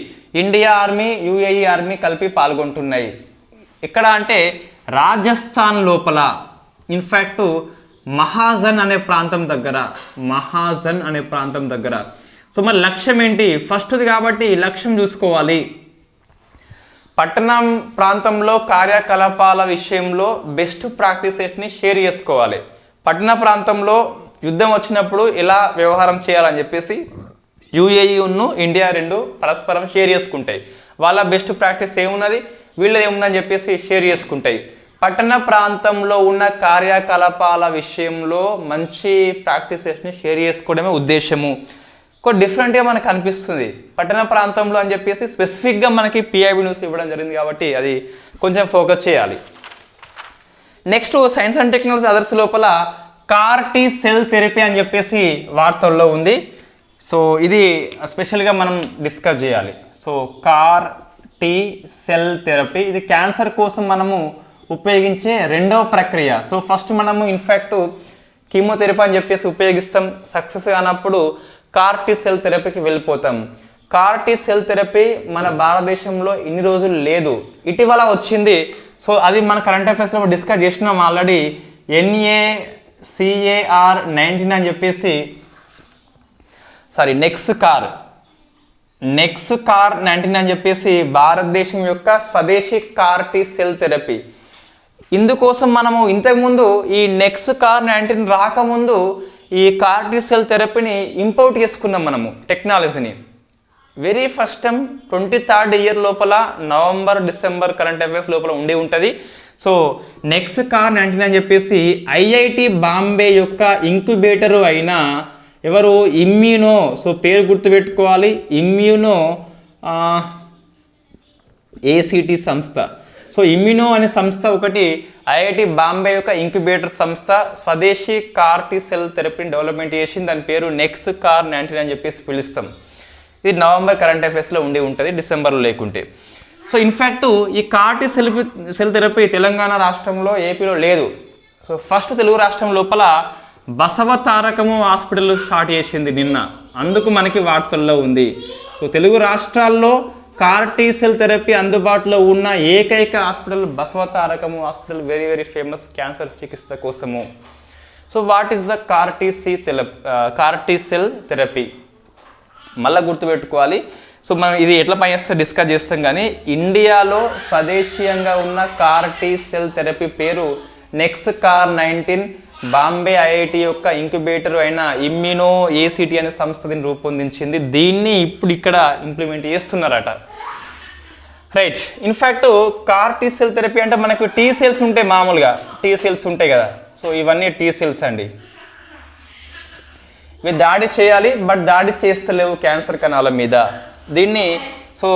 ఇండియా ఆర్మీ యుఏఈ ఆర్మీ కలిపి పాల్గొంటున్నాయి. ఎక్కడ అంటే రాజస్థాన్ లోపల, ఇన్ఫ్యాక్ట్ మహాజన్ అనే ప్రాంతం దగ్గర. సో మరి లక్ష్యం ఏంటి? ఫస్ట్ది కాబట్టి లక్ష్యం చూసుకోవాలి. పట్టణం ప్రాంతంలో కార్యకలాపాల విషయంలో బెస్ట్ ప్రాక్టీసెస్ని షేర్ చేసుకోవాలి. పట్టణ ప్రాంతంలో యుద్ధం వచ్చినప్పుడు ఎలా వ్యవహారం చేయాలని చెప్పేసి యుఏఈ ఉన్ను ఇండియా 2 పరస్పరం షేర్ చేసుకుంటాయి. వాళ్ళ బెస్ట్ ప్రాక్టీస్ ఏమున్నది, వీళ్ళది ఏముందని చెప్పేసి షేర్ చేసుకుంటాయి. పట్టణ ప్రాంతంలో ఉన్న కార్యకలాపాల విషయంలో మంచి ప్రాక్టీసెస్ని షేర్ చేసుకోవడమే ఉద్దేశము. కొంచెం డిఫరెంట్గా మనకు అనిపిస్తుంది పట్టణ ప్రాంతంలో అని చెప్పేసి స్పెసిఫిక్గా మనకి పిఐబి న్యూస్ ఇవ్వడం జరిగింది కాబట్టి అది కొంచెం ఫోకస్ చేయాలి. Next science and technology others లోపల CAR-T సెల్ థెరపీ అని చెప్పేసి వార్తల్లో ఉంది. సో ఇది స్పెషల్గా మనం డిస్కస్ చేయాలి. సో CAR-T సెల్ థెరపీ ఇది క్యాన్సర్ కోసం మనము ఉపయోగించే రెండవ ప్రక్రియ. సో ఫస్ట్ మనము ఇన్ఫ్యాక్ట్ కీమోథెరపీ అని చెప్పేసి ఉపయోగిస్తాం, సక్సెస్ కానప్పుడు CAR-T సెల్ థెరపీకి వెళ్ళిపోతాం. CAR-T సెల్ థెరపీ మన భారతదేశంలో ఇన్ని రోజులు లేదు, ఇటీవల వచ్చింది. సో అది మన కరెంట్ అఫైర్స్లో డిస్కస్ చేసినాం ఆల్రెడీ. NACAR-19 అని చెప్పేసి నెక్స్కార్-19 అని చెప్పేసి భారతదేశం యొక్క స్వదేశీ CAR-T సెల్ థెరపీ. ఇందుకోసం మనము ఇంతకుముందు ఈ నెక్స్కార్-19 రాకముందు ఈ CAR-T సెల్ థెరపీని ఇంపోర్ట్ చేసుకున్నాం మనము టెక్నాలజీని. Very first time 23rd year లోపల నవంబర్ డిసెంబర్ కరెంట్ అఫైర్స్ లోపల ఉండి ఉంటుంది. సో నెక్స్కార్-19 అని చెప్పేసి IIT బాంబే యొక్క ఇంక్యుబేటరు అయిన ఎవరు ఇమ్యూనో, సో పేరు గుర్తుపెట్టుకోవాలి, ఇమ్యూనో ACT సంస్థ. సో ఇమ్యూనో అనే సంస్థ ఒకటి IIT బాంబే యొక్క ఇంక్యుబేటర్ సంస్థ స్వదేశీ CAR-T సెల్ థెరపీని డెవలప్మెంట్ చేసి దాని పేరు నెక్స్కార్-19 అని చెప్పేసి పిలుస్తాం. ఇది నవంబర్ కరెంట్ అఫైర్స్లో ఉండి ఉంటుంది, డిసెంబర్లో లేకుంటే. సో ఇన్ఫ్యాక్ట్ ఈ CAR-T సెల్ థెరపీ తెలంగాణ రాష్ట్రంలో, ఏపీలో లేదు. సో ఫస్ట్ తెలుగు రాష్ట్రం లోపల బసవ తారకము హాస్పిటల్ స్టార్ట్ చేసింది నిన్న, అందుకు మనకి వార్తల్లో ఉంది. సో తెలుగు రాష్ట్రాల్లో CAR-T సెల్ థెరపీ అందుబాటులో ఉన్న ఏకైక hospital Basavatarakam hospital, very very famous cancer చికిత్స కోసము. So what is the CAR-T cell therapy మళ్ళీ గుర్తుపెట్టుకోవాలి. సో మనం ఇది ఎట్లా పనిచేస్తే డిస్కస్ చేస్తాం, కానీ ఇండియాలో స్వదేశీయంగా ఉన్న CAR-T సెల్ థెరపీ పేరు నెక్స్కార్-19. బాంబే IIT యొక్క ఇంక్యుబేటర్ అయిన ఇమ్యూనో ACT అనే సంస్థ దీన్ని రూపొందించింది. దీన్ని ఇప్పుడు ఇక్కడ ఇంప్లిమెంట్ చేస్తున్నారట. Right. In fact CAR-T cell therapy అంటే మనకు T సెల్స్ ఉంటాయి, మామూలుగా T సెల్స్ ఉంటాయి కదా. సో ఇవన్నీ T సెల్స్ అండి. ఇవి దాడి చేయాలి, బట్ దాడి చేస్తలేవు క్యాన్సర్ కణాల మీద. దీన్ని సో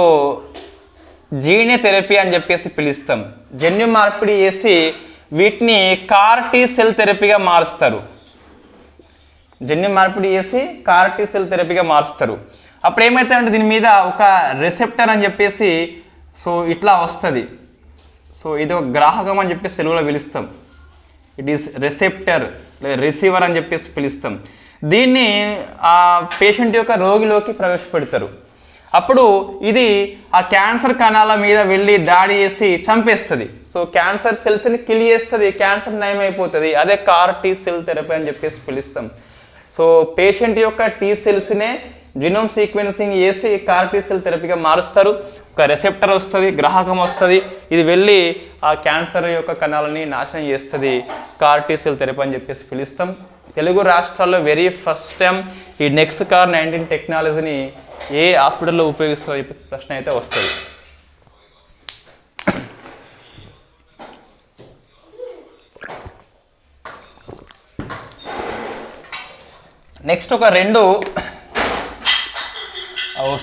జీన్ థెరపీ అని చెప్పేసి పిలుస్తాం. జన్యు మార్పిడి చేసి వీటిని కార్ టీ సెల్ థెరపీగా మారుస్తారు. జన్యు మార్పిడి చేసి కార్ టీ సెల్ థెరపీగా మారుస్తారు. అప్పుడు ఏమవుతుందంటే దీని మీద ఒక రిసెప్టర్ అని చెప్పేసి సో ఇట్లా వస్తుంది. సో ఇది ఒక గ్రాహకం అని చెప్పేసి తెలుగులో పిలుస్తాం. ఇట్ ఈస్ రిసెప్టర్ లేదా రిసీవర్ అని చెప్పేసి పిలుస్తాం. దీన్ని ఆ పేషెంట్ యొక్క రోగిలోకి ప్రవేశపెడతారు. అప్పుడు ఇది ఆ క్యాన్సర్ కణాల మీద వెళ్ళి దాడి చేసి చంపేస్తుంది. సో క్యాన్సర్ సెల్స్ని కిల్ చేస్తుంది, క్యాన్సర్ నయం అయిపోతుంది. అదే కార్ టీ సెల్ థెరపీ అని చెప్పేసి పిలుస్తాం. సో పేషెంట్ యొక్క టీ సెల్స్నే జినోమ్ సీక్వెన్సింగ్ చేసి కార్ టీ సెల్ థెరపీగా మారుస్తారు. ఒక రిసెప్టర్ వస్తుంది, గ్రాహకం వస్తుంది, ఇది వెళ్ళి ఆ క్యాన్సర్ యొక్క కణాలని నాశనం చేస్తుంది. కార్ టీ సెల్ థెరపీ అని చెప్పేసి పిలుస్తాం. తెలుగు రాష్ట్రాల్లో వెరీ ఫస్ట్ టైం ఈ నెక్స్కార్ 19 టెక్నాలజీని ఏ హాస్పిటల్లో ఉపయోగిస్తారో చెప్పే ప్రశ్న అయితే వస్తుంది. నెక్స్ట్ ఒక 2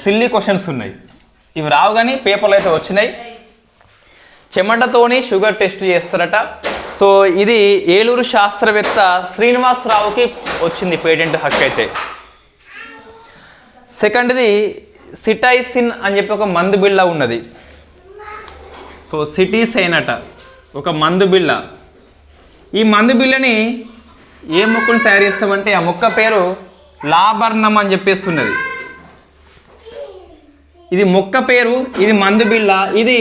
సిల్లీ క్వశ్చన్స్ ఉన్నాయి. ఇవి రావు కానీ పేపర్లు అయితే వచ్చినాయి. చెమటతోని షుగర్ టెస్ట్ చేస్తారట. సో ఇది ఏలూరు శాస్త్రవేత్త శ్రీనివాసరావుకి వచ్చింది పేటెంట్ హక్కు అయితే. సెకండ్ది సిటైసిన్ అని చెప్పి ఒక మందు బిళ్ళ ఉన్నది. సో సిటీసైన్ అట ఒక మందు బిళ్ళ. ఈ మందు బిళ్ళని ఏ మొక్కను తయారు చేస్తామంటే ఆ మొక్క పేరు లాబర్నం అని చెప్పేసి ఉన్నది. ఇది మొక్క పేరు, ఇది మందు బిళ్ళ. ఇది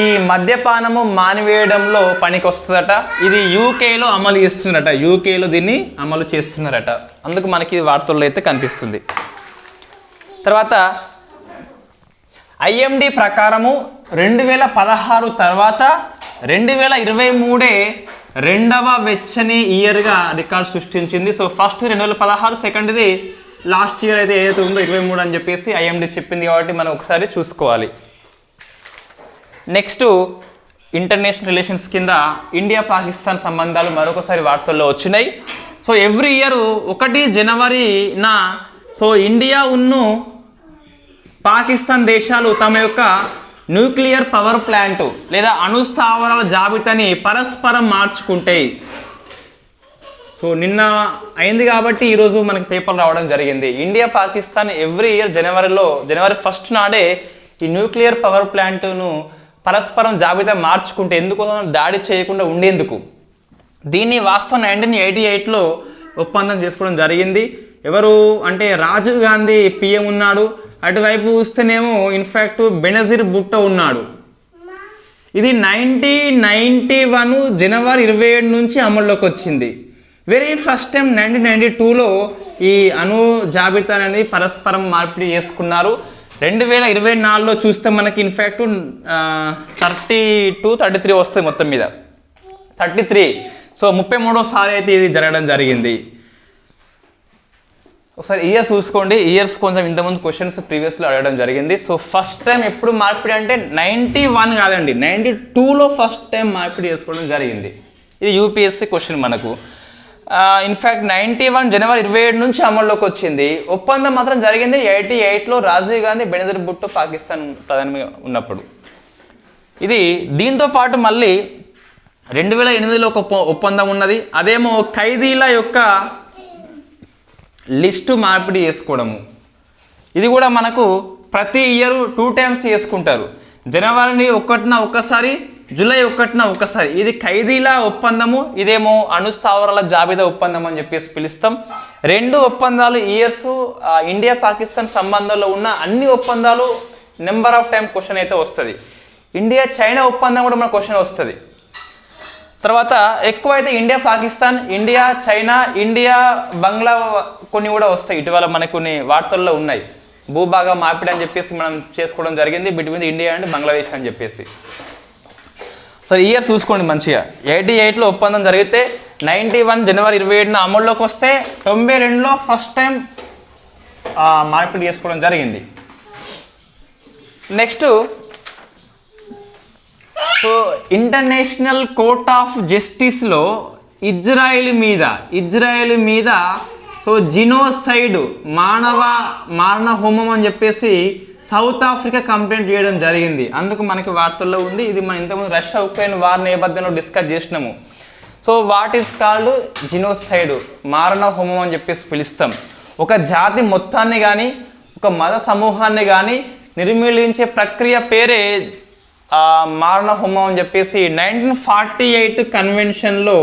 ఈ మద్యపానము మానివేయడంలో పనికి వస్తుందట. ఇది యూకేలో అమలు చేస్తున్నారట. యూకేలో దీన్ని అమలు చేస్తున్నారట. అందుకు మనకి వార్తల్లో అయితే కనిపిస్తుంది. తర్వాత ఐఎండి ప్రకారము 2016 తర్వాత 2023 రెండవ వెచ్చని ఇయర్గా రికార్డ్ సృష్టించింది. సో ఫస్ట్ 2016, సెకండ్ది లాస్ట్ ఇయర్ అయితే ఏదైతే ఉందో 23 అని చెప్పేసి ఐఎండి చెప్పింది. కాబట్టి మనం ఒకసారి చూసుకోవాలి. నెక్స్ట్ ఇంటర్నేషనల్ రిలేషన్స్ కింద ఇండియా పాకిస్తాన్ సంబంధాలు మరొకసారి వార్తల్లో వచ్చినాయి. సో ఎవ్రీ ఇయర్ 1 జనవరిన సో ఇండియా ఉన్ను పాకిస్తాన్ దేశాలు తమ యొక్క న్యూక్లియర్ పవర్ ప్లాంట్ లేదా అణుస్థావరాల జాబితాని పరస్పరం మార్చుకుంటాయి. సో నిన్న అయింది కాబట్టి ఈరోజు మనకి పేపర్ రావడం జరిగింది. ఇండియా పాకిస్తాన్ ఎవ్రీ ఇయర్ జనవరి 1 నాడే ఈ న్యూక్లియర్ పవర్ ప్లాంట్ను పరస్పరం జాబితా మార్చుకుంటే ఎందుకు దాడి చేయకుండా ఉండేందుకు. దీన్ని వాస్తవం 1988లో ఒప్పందం చేసుకోవడం జరిగింది. ఎవరు అంటే రాజీవ్ గాంధీ పిఎం ఉన్నాడు. అటువైపు చూస్తేనేమో ఇన్ఫ్యాక్ట్ బెనజీర్ భుట్టో ఉన్నాడు. ఇది 1991 జనవరి 27 నుంచి అమల్లోకి వచ్చింది. వెరీ ఫస్ట్ టైం 1992లో ఈ అణు జాబితా అనేది పరస్పరం మార్పిడి చేసుకున్నారు. 2024లో చూస్తే మనకి ఇన్ఫ్యాక్ట్ 33 వస్తాయి మొత్తం మీద 33. సో 33వసారి అయితే ఇది జరగడం జరిగింది. ఒకసారి ఇయర్స్ చూసుకోండి. ఇయర్స్ కొంచెం ఇంతకుముందు క్వశ్చన్స్ ప్రీవియస్లో అడగడం జరిగింది. సో ఫస్ట్ టైం ఎప్పుడు మార్పిడి అంటే 91 కాదండి, 92లో ఫస్ట్ టైం మార్పిడి చేసుకోవడం జరిగింది. ఇది యూపీఎస్సీ క్వశ్చన్ మనకు. ఇన్ఫ్యాక్ట్ 91 జనవరి 27 నుంచి అమల్లోకి వచ్చింది. ఒప్పందం మాత్రం జరిగింది 88లో రాజీవ్ గాంధీ బెనజీర్ భుట్టో పాకిస్తాన్ ప్రధాని ఉన్నప్పుడు. ఇది దీంతో పాటు మళ్ళీ 2008లో ఒక ఒప్పందం ఉన్నది. అదేమో ఖైదీల యొక్క లిస్టు మార్పిడి చేసుకోవడము. ఇది కూడా మనకు ప్రతి ఇయర్ 2 టైమ్స్ చేసుకుంటారు. జనవరి 1న ఒకసారి, జూలై 1న ఒకసారి. ఇది ఖైదీల ఒప్పందము, ఇదేమో అణుస్థావరాల జాబితా ఒప్పందం అని చెప్పేసి పిలుస్తాం. 2 ఒప్పందాలు ఇయర్స్ ఇండియా పాకిస్తాన్ సంబంధంలో ఉన్న అన్ని ఒప్పందాలు నెంబర్ ఆఫ్ టైం క్వశ్చన్ అయితే వస్తుంది. ఇండియా చైనా ఒప్పందం కూడా మన క్వశ్చన్ వస్తుంది. తర్వాత ఎక్కువైతే India Pakistan, India China, India Bangla కొన్ని కూడా వస్తాయి. ఇటీవల మనకు కొన్ని వార్తల్లో ఉన్నాయి. భూభాగం మార్పిడి అని చెప్పేసి మనం చేసుకోవడం జరిగింది బిట్వీన్ ఇండియా అండ్ బంగ్లాదేశ్ అని చెప్పేసి. సో ఇయర్ చూసుకోండి మంచిగా. 88లో ఒప్పందం జరిగితే 91 జనవరి 27న అమల్లోకి వస్తే 92లో ఫస్ట్ టైం మార్పిడి చేసుకోవడం జరిగింది. Next so international court of జస్టిస్లో ఇజ్రాయిల్ మీద సో జినోసైడ్ మారణ హోమం అని చెప్పేసి సౌత్ ఆఫ్రికా కంప్లైంట్ చేయడం జరిగింది. అందుకు మనకి వార్తల్లో ఉంది. ఇది మనం ఇంతకుముందు రష్యా ఉక్రెయిన్ వార్ నేపథ్యంలో డిస్కస్ చేసినాము. So what is called genocide, మారణ హోమం అని చెప్పేసి పిలుస్తాం. ఒక జాతి మొత్తాన్ని కానీ ఒక మత సమూహాన్ని కానీ నిర్మూలించే ప్రక్రియ పేరే మారణ హోమం అని చెప్పేసి 1948 కన్వెన్షన్లో,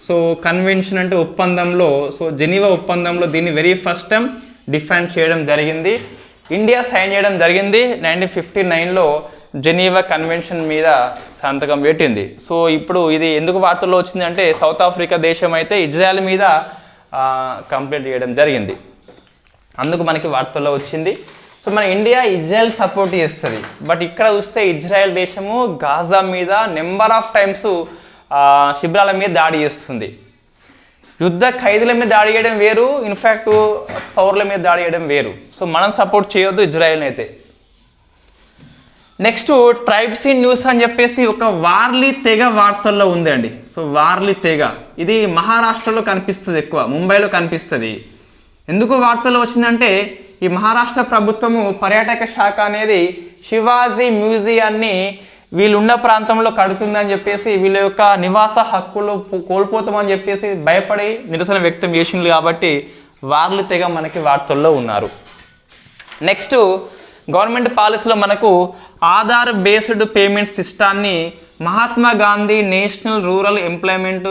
సో కన్వెన్షన్ అంటే ఒప్పందంలో, సో జెనీవా ఒప్పందంలో దీన్ని వెరీ ఫస్ట్ టైం డిఫైన్ చేయడం జరిగింది. ఇండియా సైన్ చేయడం జరిగింది 1959లో జెనీవా కన్వెన్షన్ మీద సంతకం పెట్టింది. సో ఇప్పుడు ఇది ఎందుకు వార్తల్లో వచ్చింది అంటే సౌత్ ఆఫ్రికా దేశం అయితే ఇజ్రాయెల్ మీద కంప్లైంట్ చేయడం జరిగింది, అందుకు మనకి వార్తల్లో వచ్చింది. సో మన ఇండియా ఇజ్రాయెల్ సపోర్ట్ చేస్తుంది. బట్ ఇక్కడ చూస్తే ఇజ్రాయెల్ దేశము గాజా మీద నెంబర్ ఆఫ్ టైమ్స్ శిబిరాల మీద దాడి చేస్తుంది. యుద్ధ ఖైదీల మీద దాడి చేయడం వేరు, ఇన్ఫ్యాక్ట్ పౌరుల మీద దాడి చేయడం వేరు. సో మనం సపోర్ట్ చేయొద్దు ఇజ్రాయెల్ని అయితే. నెక్స్ట్ ట్రైబ్స్ ఇన్ న్యూస్ అని చెప్పేసి ఒక వార్లీ తెగ వార్తల్లో ఉందండి. సో వార్లీ తెగ ఇది మహారాష్ట్రలో కనిపిస్తుంది, ఎక్కువ ముంబైలో కనిపిస్తుంది. ఎందుకు వార్తల్లో వచ్చిందంటే ఈ మహారాష్ట్ర ప్రభుత్వము పర్యాటక శాఖ అనేది శివాజీ మ్యూజియాన్ని వీళ్ళున్న ప్రాంతంలో కడుతుందని చెప్పేసి వీళ్ళ యొక్క నివాస హక్కులు కోల్పోతామని చెప్పేసి భయపడి నిరసన వ్యక్తం చేసింది. కాబట్టి వార్లు తెగ మనకి వార్తల్లో ఉన్నారు. నెక్స్ట్ గవర్నమెంట్ పాలసీలో మనకు ఆధార్ బేస్డ్ పేమెంట్ సిస్టాన్ని Mahatma Gandhi national rural employment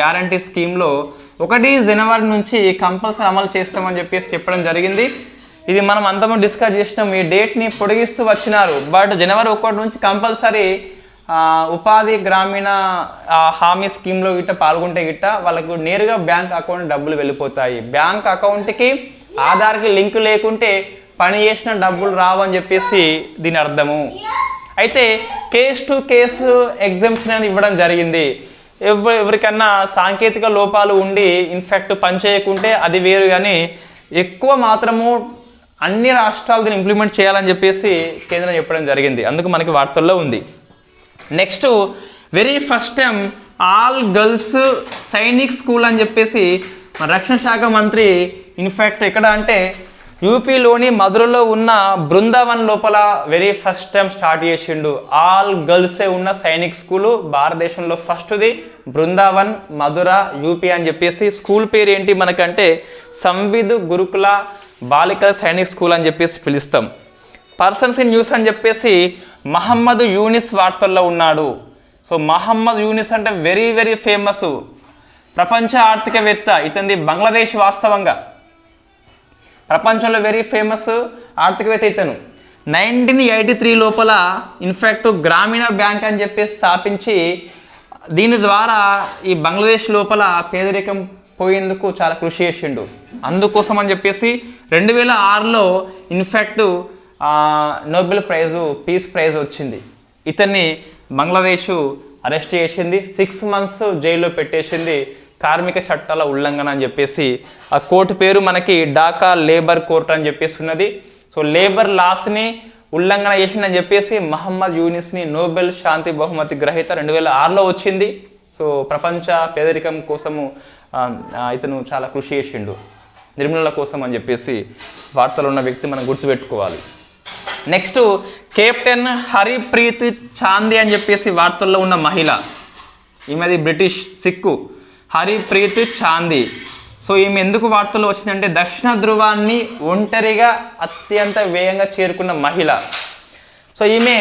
guarantee స్కీమ్లో 1 జనవరి నుంచి కంపల్సరీ అమలు చేస్తామని చెప్పేసి చెప్పడం జరిగింది. ఇది మనం అంతమంది డిస్కస్ చేసినాం. ఈ డేట్ని పొడిగిస్తూ వచ్చినారు. బట్ జనవరి 1 నుంచి కంపల్సరీ ఉపాధి గ్రామీణ హామీ స్కీమ్లో గిట్ట పాల్గొంటే గిట్ట వాళ్ళకు నేరుగా బ్యాంక్ అకౌంట్ డబ్బులు వెళ్ళిపోతాయి. బ్యాంక్ అకౌంట్కి ఆధార్కి లింక్ లేకుంటే పని చేసిన డబ్బులు రావని చెప్పేసి దీని అర్థము. అయితే కేస్ టు కేసు ఎగ్జామ్షన్ అనేది ఇవ్వడం జరిగింది. ఎవరికన్నా సాంకేతిక లోపాలు ఉండి ఇన్ఫ్యాక్ట్ పని చేయకుంటే అది వేరు, కానీ ఎక్కువ మాత్రము అన్ని రాష్ట్రాలు దీన్ని ఇంప్లిమెంట్ చేయాలని చెప్పేసి కేంద్రం చెప్పడం జరిగింది, అందుకు మనకి వార్తల్లో ఉంది. Next very first time all girls Sainik school అని చెప్పేసి మన రక్షణ శాఖ మంత్రి ఇన్ఫ్యాక్ట్ ఎక్కడ అంటే యూపీలోని మధురలో ఉన్న బృందావన్ లోపల వెరీ ఫస్ట్ టైం స్టార్ట్ చేసిండు. ఆల్ గర్ల్సే ఉన్న సైనిక్ స్కూలు భారతదేశంలో ఫస్ట్ది బృందావన్ మధుర యూపీ అని చెప్పేసి. స్కూల్ పేరు ఏంటి మనకంటే సంవిద్ గురుకుల బాలికల సైనిక్ స్కూల్ అని చెప్పేసి పిలుస్తాం. పర్సన్స్ ఇన్ న్యూస్ అని చెప్పేసి మహమ్మద్ యూనిస్ వార్తల్లో ఉన్నాడు. సో మహమ్మద్ యూనిస్ అంటే వెరీ వెరీ ఫేమస్ ప్రపంచ ఆర్థికవేత్త. ఇతనిది బంగ్లాదేశ్, వాస్తవంగా ప్రపంచంలో వెరీ ఫేమస్ ఆర్థికవేత్త ఇతను. 1983 లోపల ఇన్ఫ్యాక్ట్ గ్రామీణ బ్యాంక్ అని చెప్పేసి స్థాపించి దీని ద్వారా ఈ బంగ్లాదేశ్ లోపల పేదరికం పోయేందుకు చాలా కృషి చేసిండు. అందుకోసం అని చెప్పేసి 2006లో in fact Nobel prize peace prize వచ్చింది. ఇతన్ని బంగ్లాదేశ్ అరెస్ట్ చేసింది, 6 months జైల్లో పెట్టేసింది, కార్మిక చట్టాల ఉల్లంఘన అని చెప్పేసి. ఆ కోర్టు పేరు మనకి ఢాకా లేబర్ కోర్ట్ అని చెప్పేసి ఉన్నది. సో లేబర్ లాస్ని ఉల్లంఘన చేసిందని చెప్పేసి మహమ్మద్ యూనిస్ని నోబెల్ శాంతి బహుమతి గ్రహీత 2006లో వచ్చింది. సో ప్రపంచ పేదరికం కోసము ఇతను చాలా కృషి చేసిండు, నిర్మూలన కోసం అని చెప్పేసి వార్తలు ఉన్న వ్యక్తి మనం గుర్తుపెట్టుకోవాలి. నెక్స్ట్ కెప్టెన్ హరిప్రీత్ చాందీ అని చెప్పేసి వార్తల్లో ఉన్న మహిళ. ఈమెది బ్రిటిష్ సిక్కు హరిప్రీత్ చాందీ. సో ఈమె ఎందుకు వార్తల్లో వచ్చిందంటే దక్షిణ ధృవాన్ని ఒంటరిగా అత్యంత వేగంగా చేరుకున్న మహిళ. సో ఈమె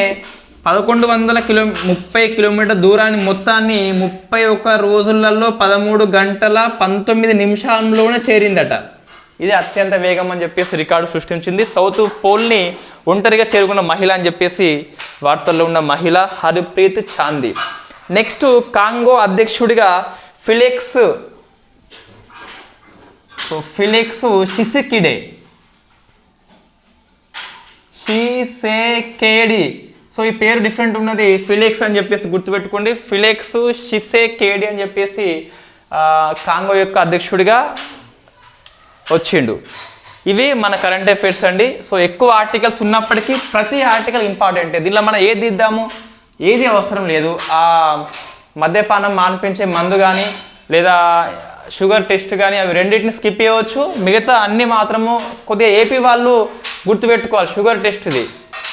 1130 కిలోమీటర్ దూరాన్ని మొత్తాన్ని 31 రోజులలో 13 గంటల 19 నిమిషాల్లోనే చేరిందట. ఇది అత్యంత వేగం అని చెప్పేసి రికార్డు సృష్టించింది. సౌత్ పోల్ని ఒంటరిగా చేరుకున్న మహిళ అని చెప్పేసి వార్తల్లో ఉన్న మహిళ హరిప్రీత్ చాందీ. నెక్స్ట్ కాంగో అధ్యక్షుడిగా ఫిలిక్స్ షిసెకెడి. సో ఈ పేరు డిఫరెంట్ ఉన్నది, ఫిలిక్స్ అని చెప్పేసి గుర్తుపెట్టుకోండి. ఫిలిక్స్ షిసెకెడి అని చెప్పేసి కాంగో యొక్క అధ్యక్షుడిగా వచ్చిండు. ఇవి మన కరెంట్ అఫైర్స్ అండి. సో ఎక్కువ ఆర్టికల్స్ ఉన్నప్పటికీ ప్రతి ఆర్టికల్ ఇంపార్టెంటే. దీనిలో మనం ఏది ఇద్దాము, ఏది అవసరం లేదు. మద్యపానం మాన్పించే మందు కానీ లేదా షుగర్ టెస్ట్ కానీ అవి రెండింటిని స్కిప్ చేయవచ్చు. మిగతా అన్ని మాత్రము కొద్దిగా ఏపీ వాళ్ళు గుర్తుపెట్టుకోవాలి షుగర్ టెస్ట్ ఇది.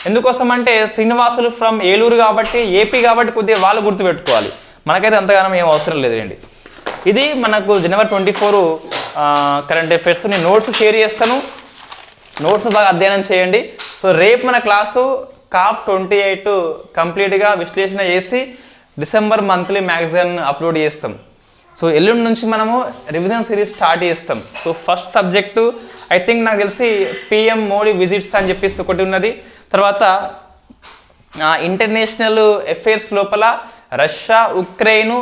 ఎందుకోసం అంటే శ్రీనివాసులు ఫ్రమ్ ఏలూరు కాబట్టి ఏపీ కాబట్టి కొద్దిగా వాళ్ళు గుర్తుపెట్టుకోవాలి. మనకైతే అంతగానం ఏం అవసరం లేదండి. ఇది మనకు జనవరి 24 కరెంట్ అఫైర్స్. నేను నోట్స్ షేర్ చేస్తాను, నోట్స్ బాగా అధ్యయనం చేయండి. సో రేపు మన క్లాసు COP 28 కంప్లీట్గా విశ్లేషణ చేసి డిసెంబర్ మంత్లీ మ్యాగజైన్ అప్లోడ్ చేస్తాం. సో ఎల్లుండి నుంచి మనము రివిజన్ సిరీస్ స్టార్ట్ చేస్తాం. So first subject I think నాకు తెలిసి PM మోడీ విజిట్స్ అని చెప్పేసి ఒకటి ఉన్నది. తర్వాత ఇంటర్నేషనల్ అఫైర్స్ లోపల Russia, Ukraine,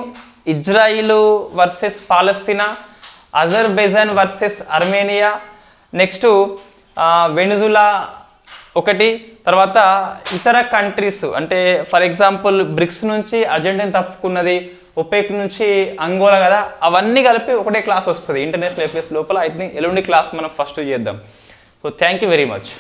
Israel versus Palestine, Azerbaijan versus Armenia, next Venezuela ఒకటి, తర్వాత ఇతర కంట్రీస్ అంటే ఫర్ ఎగ్జాంపుల్ బ్రిక్స్ నుంచి అర్జెంటీనా తప్పుకున్నది, ఒపెక్ నుంచి అంగోలా కదా, అవన్నీ కలిపి ఒకటే క్లాస్ వస్తుంది ఇంటర్నేషనల్ అఫైర్స్ లోపల. ఐ థింక్ ఎల్లుండి క్లాస్ మనం ఫస్ట్ చేద్దాం. So thank you very much.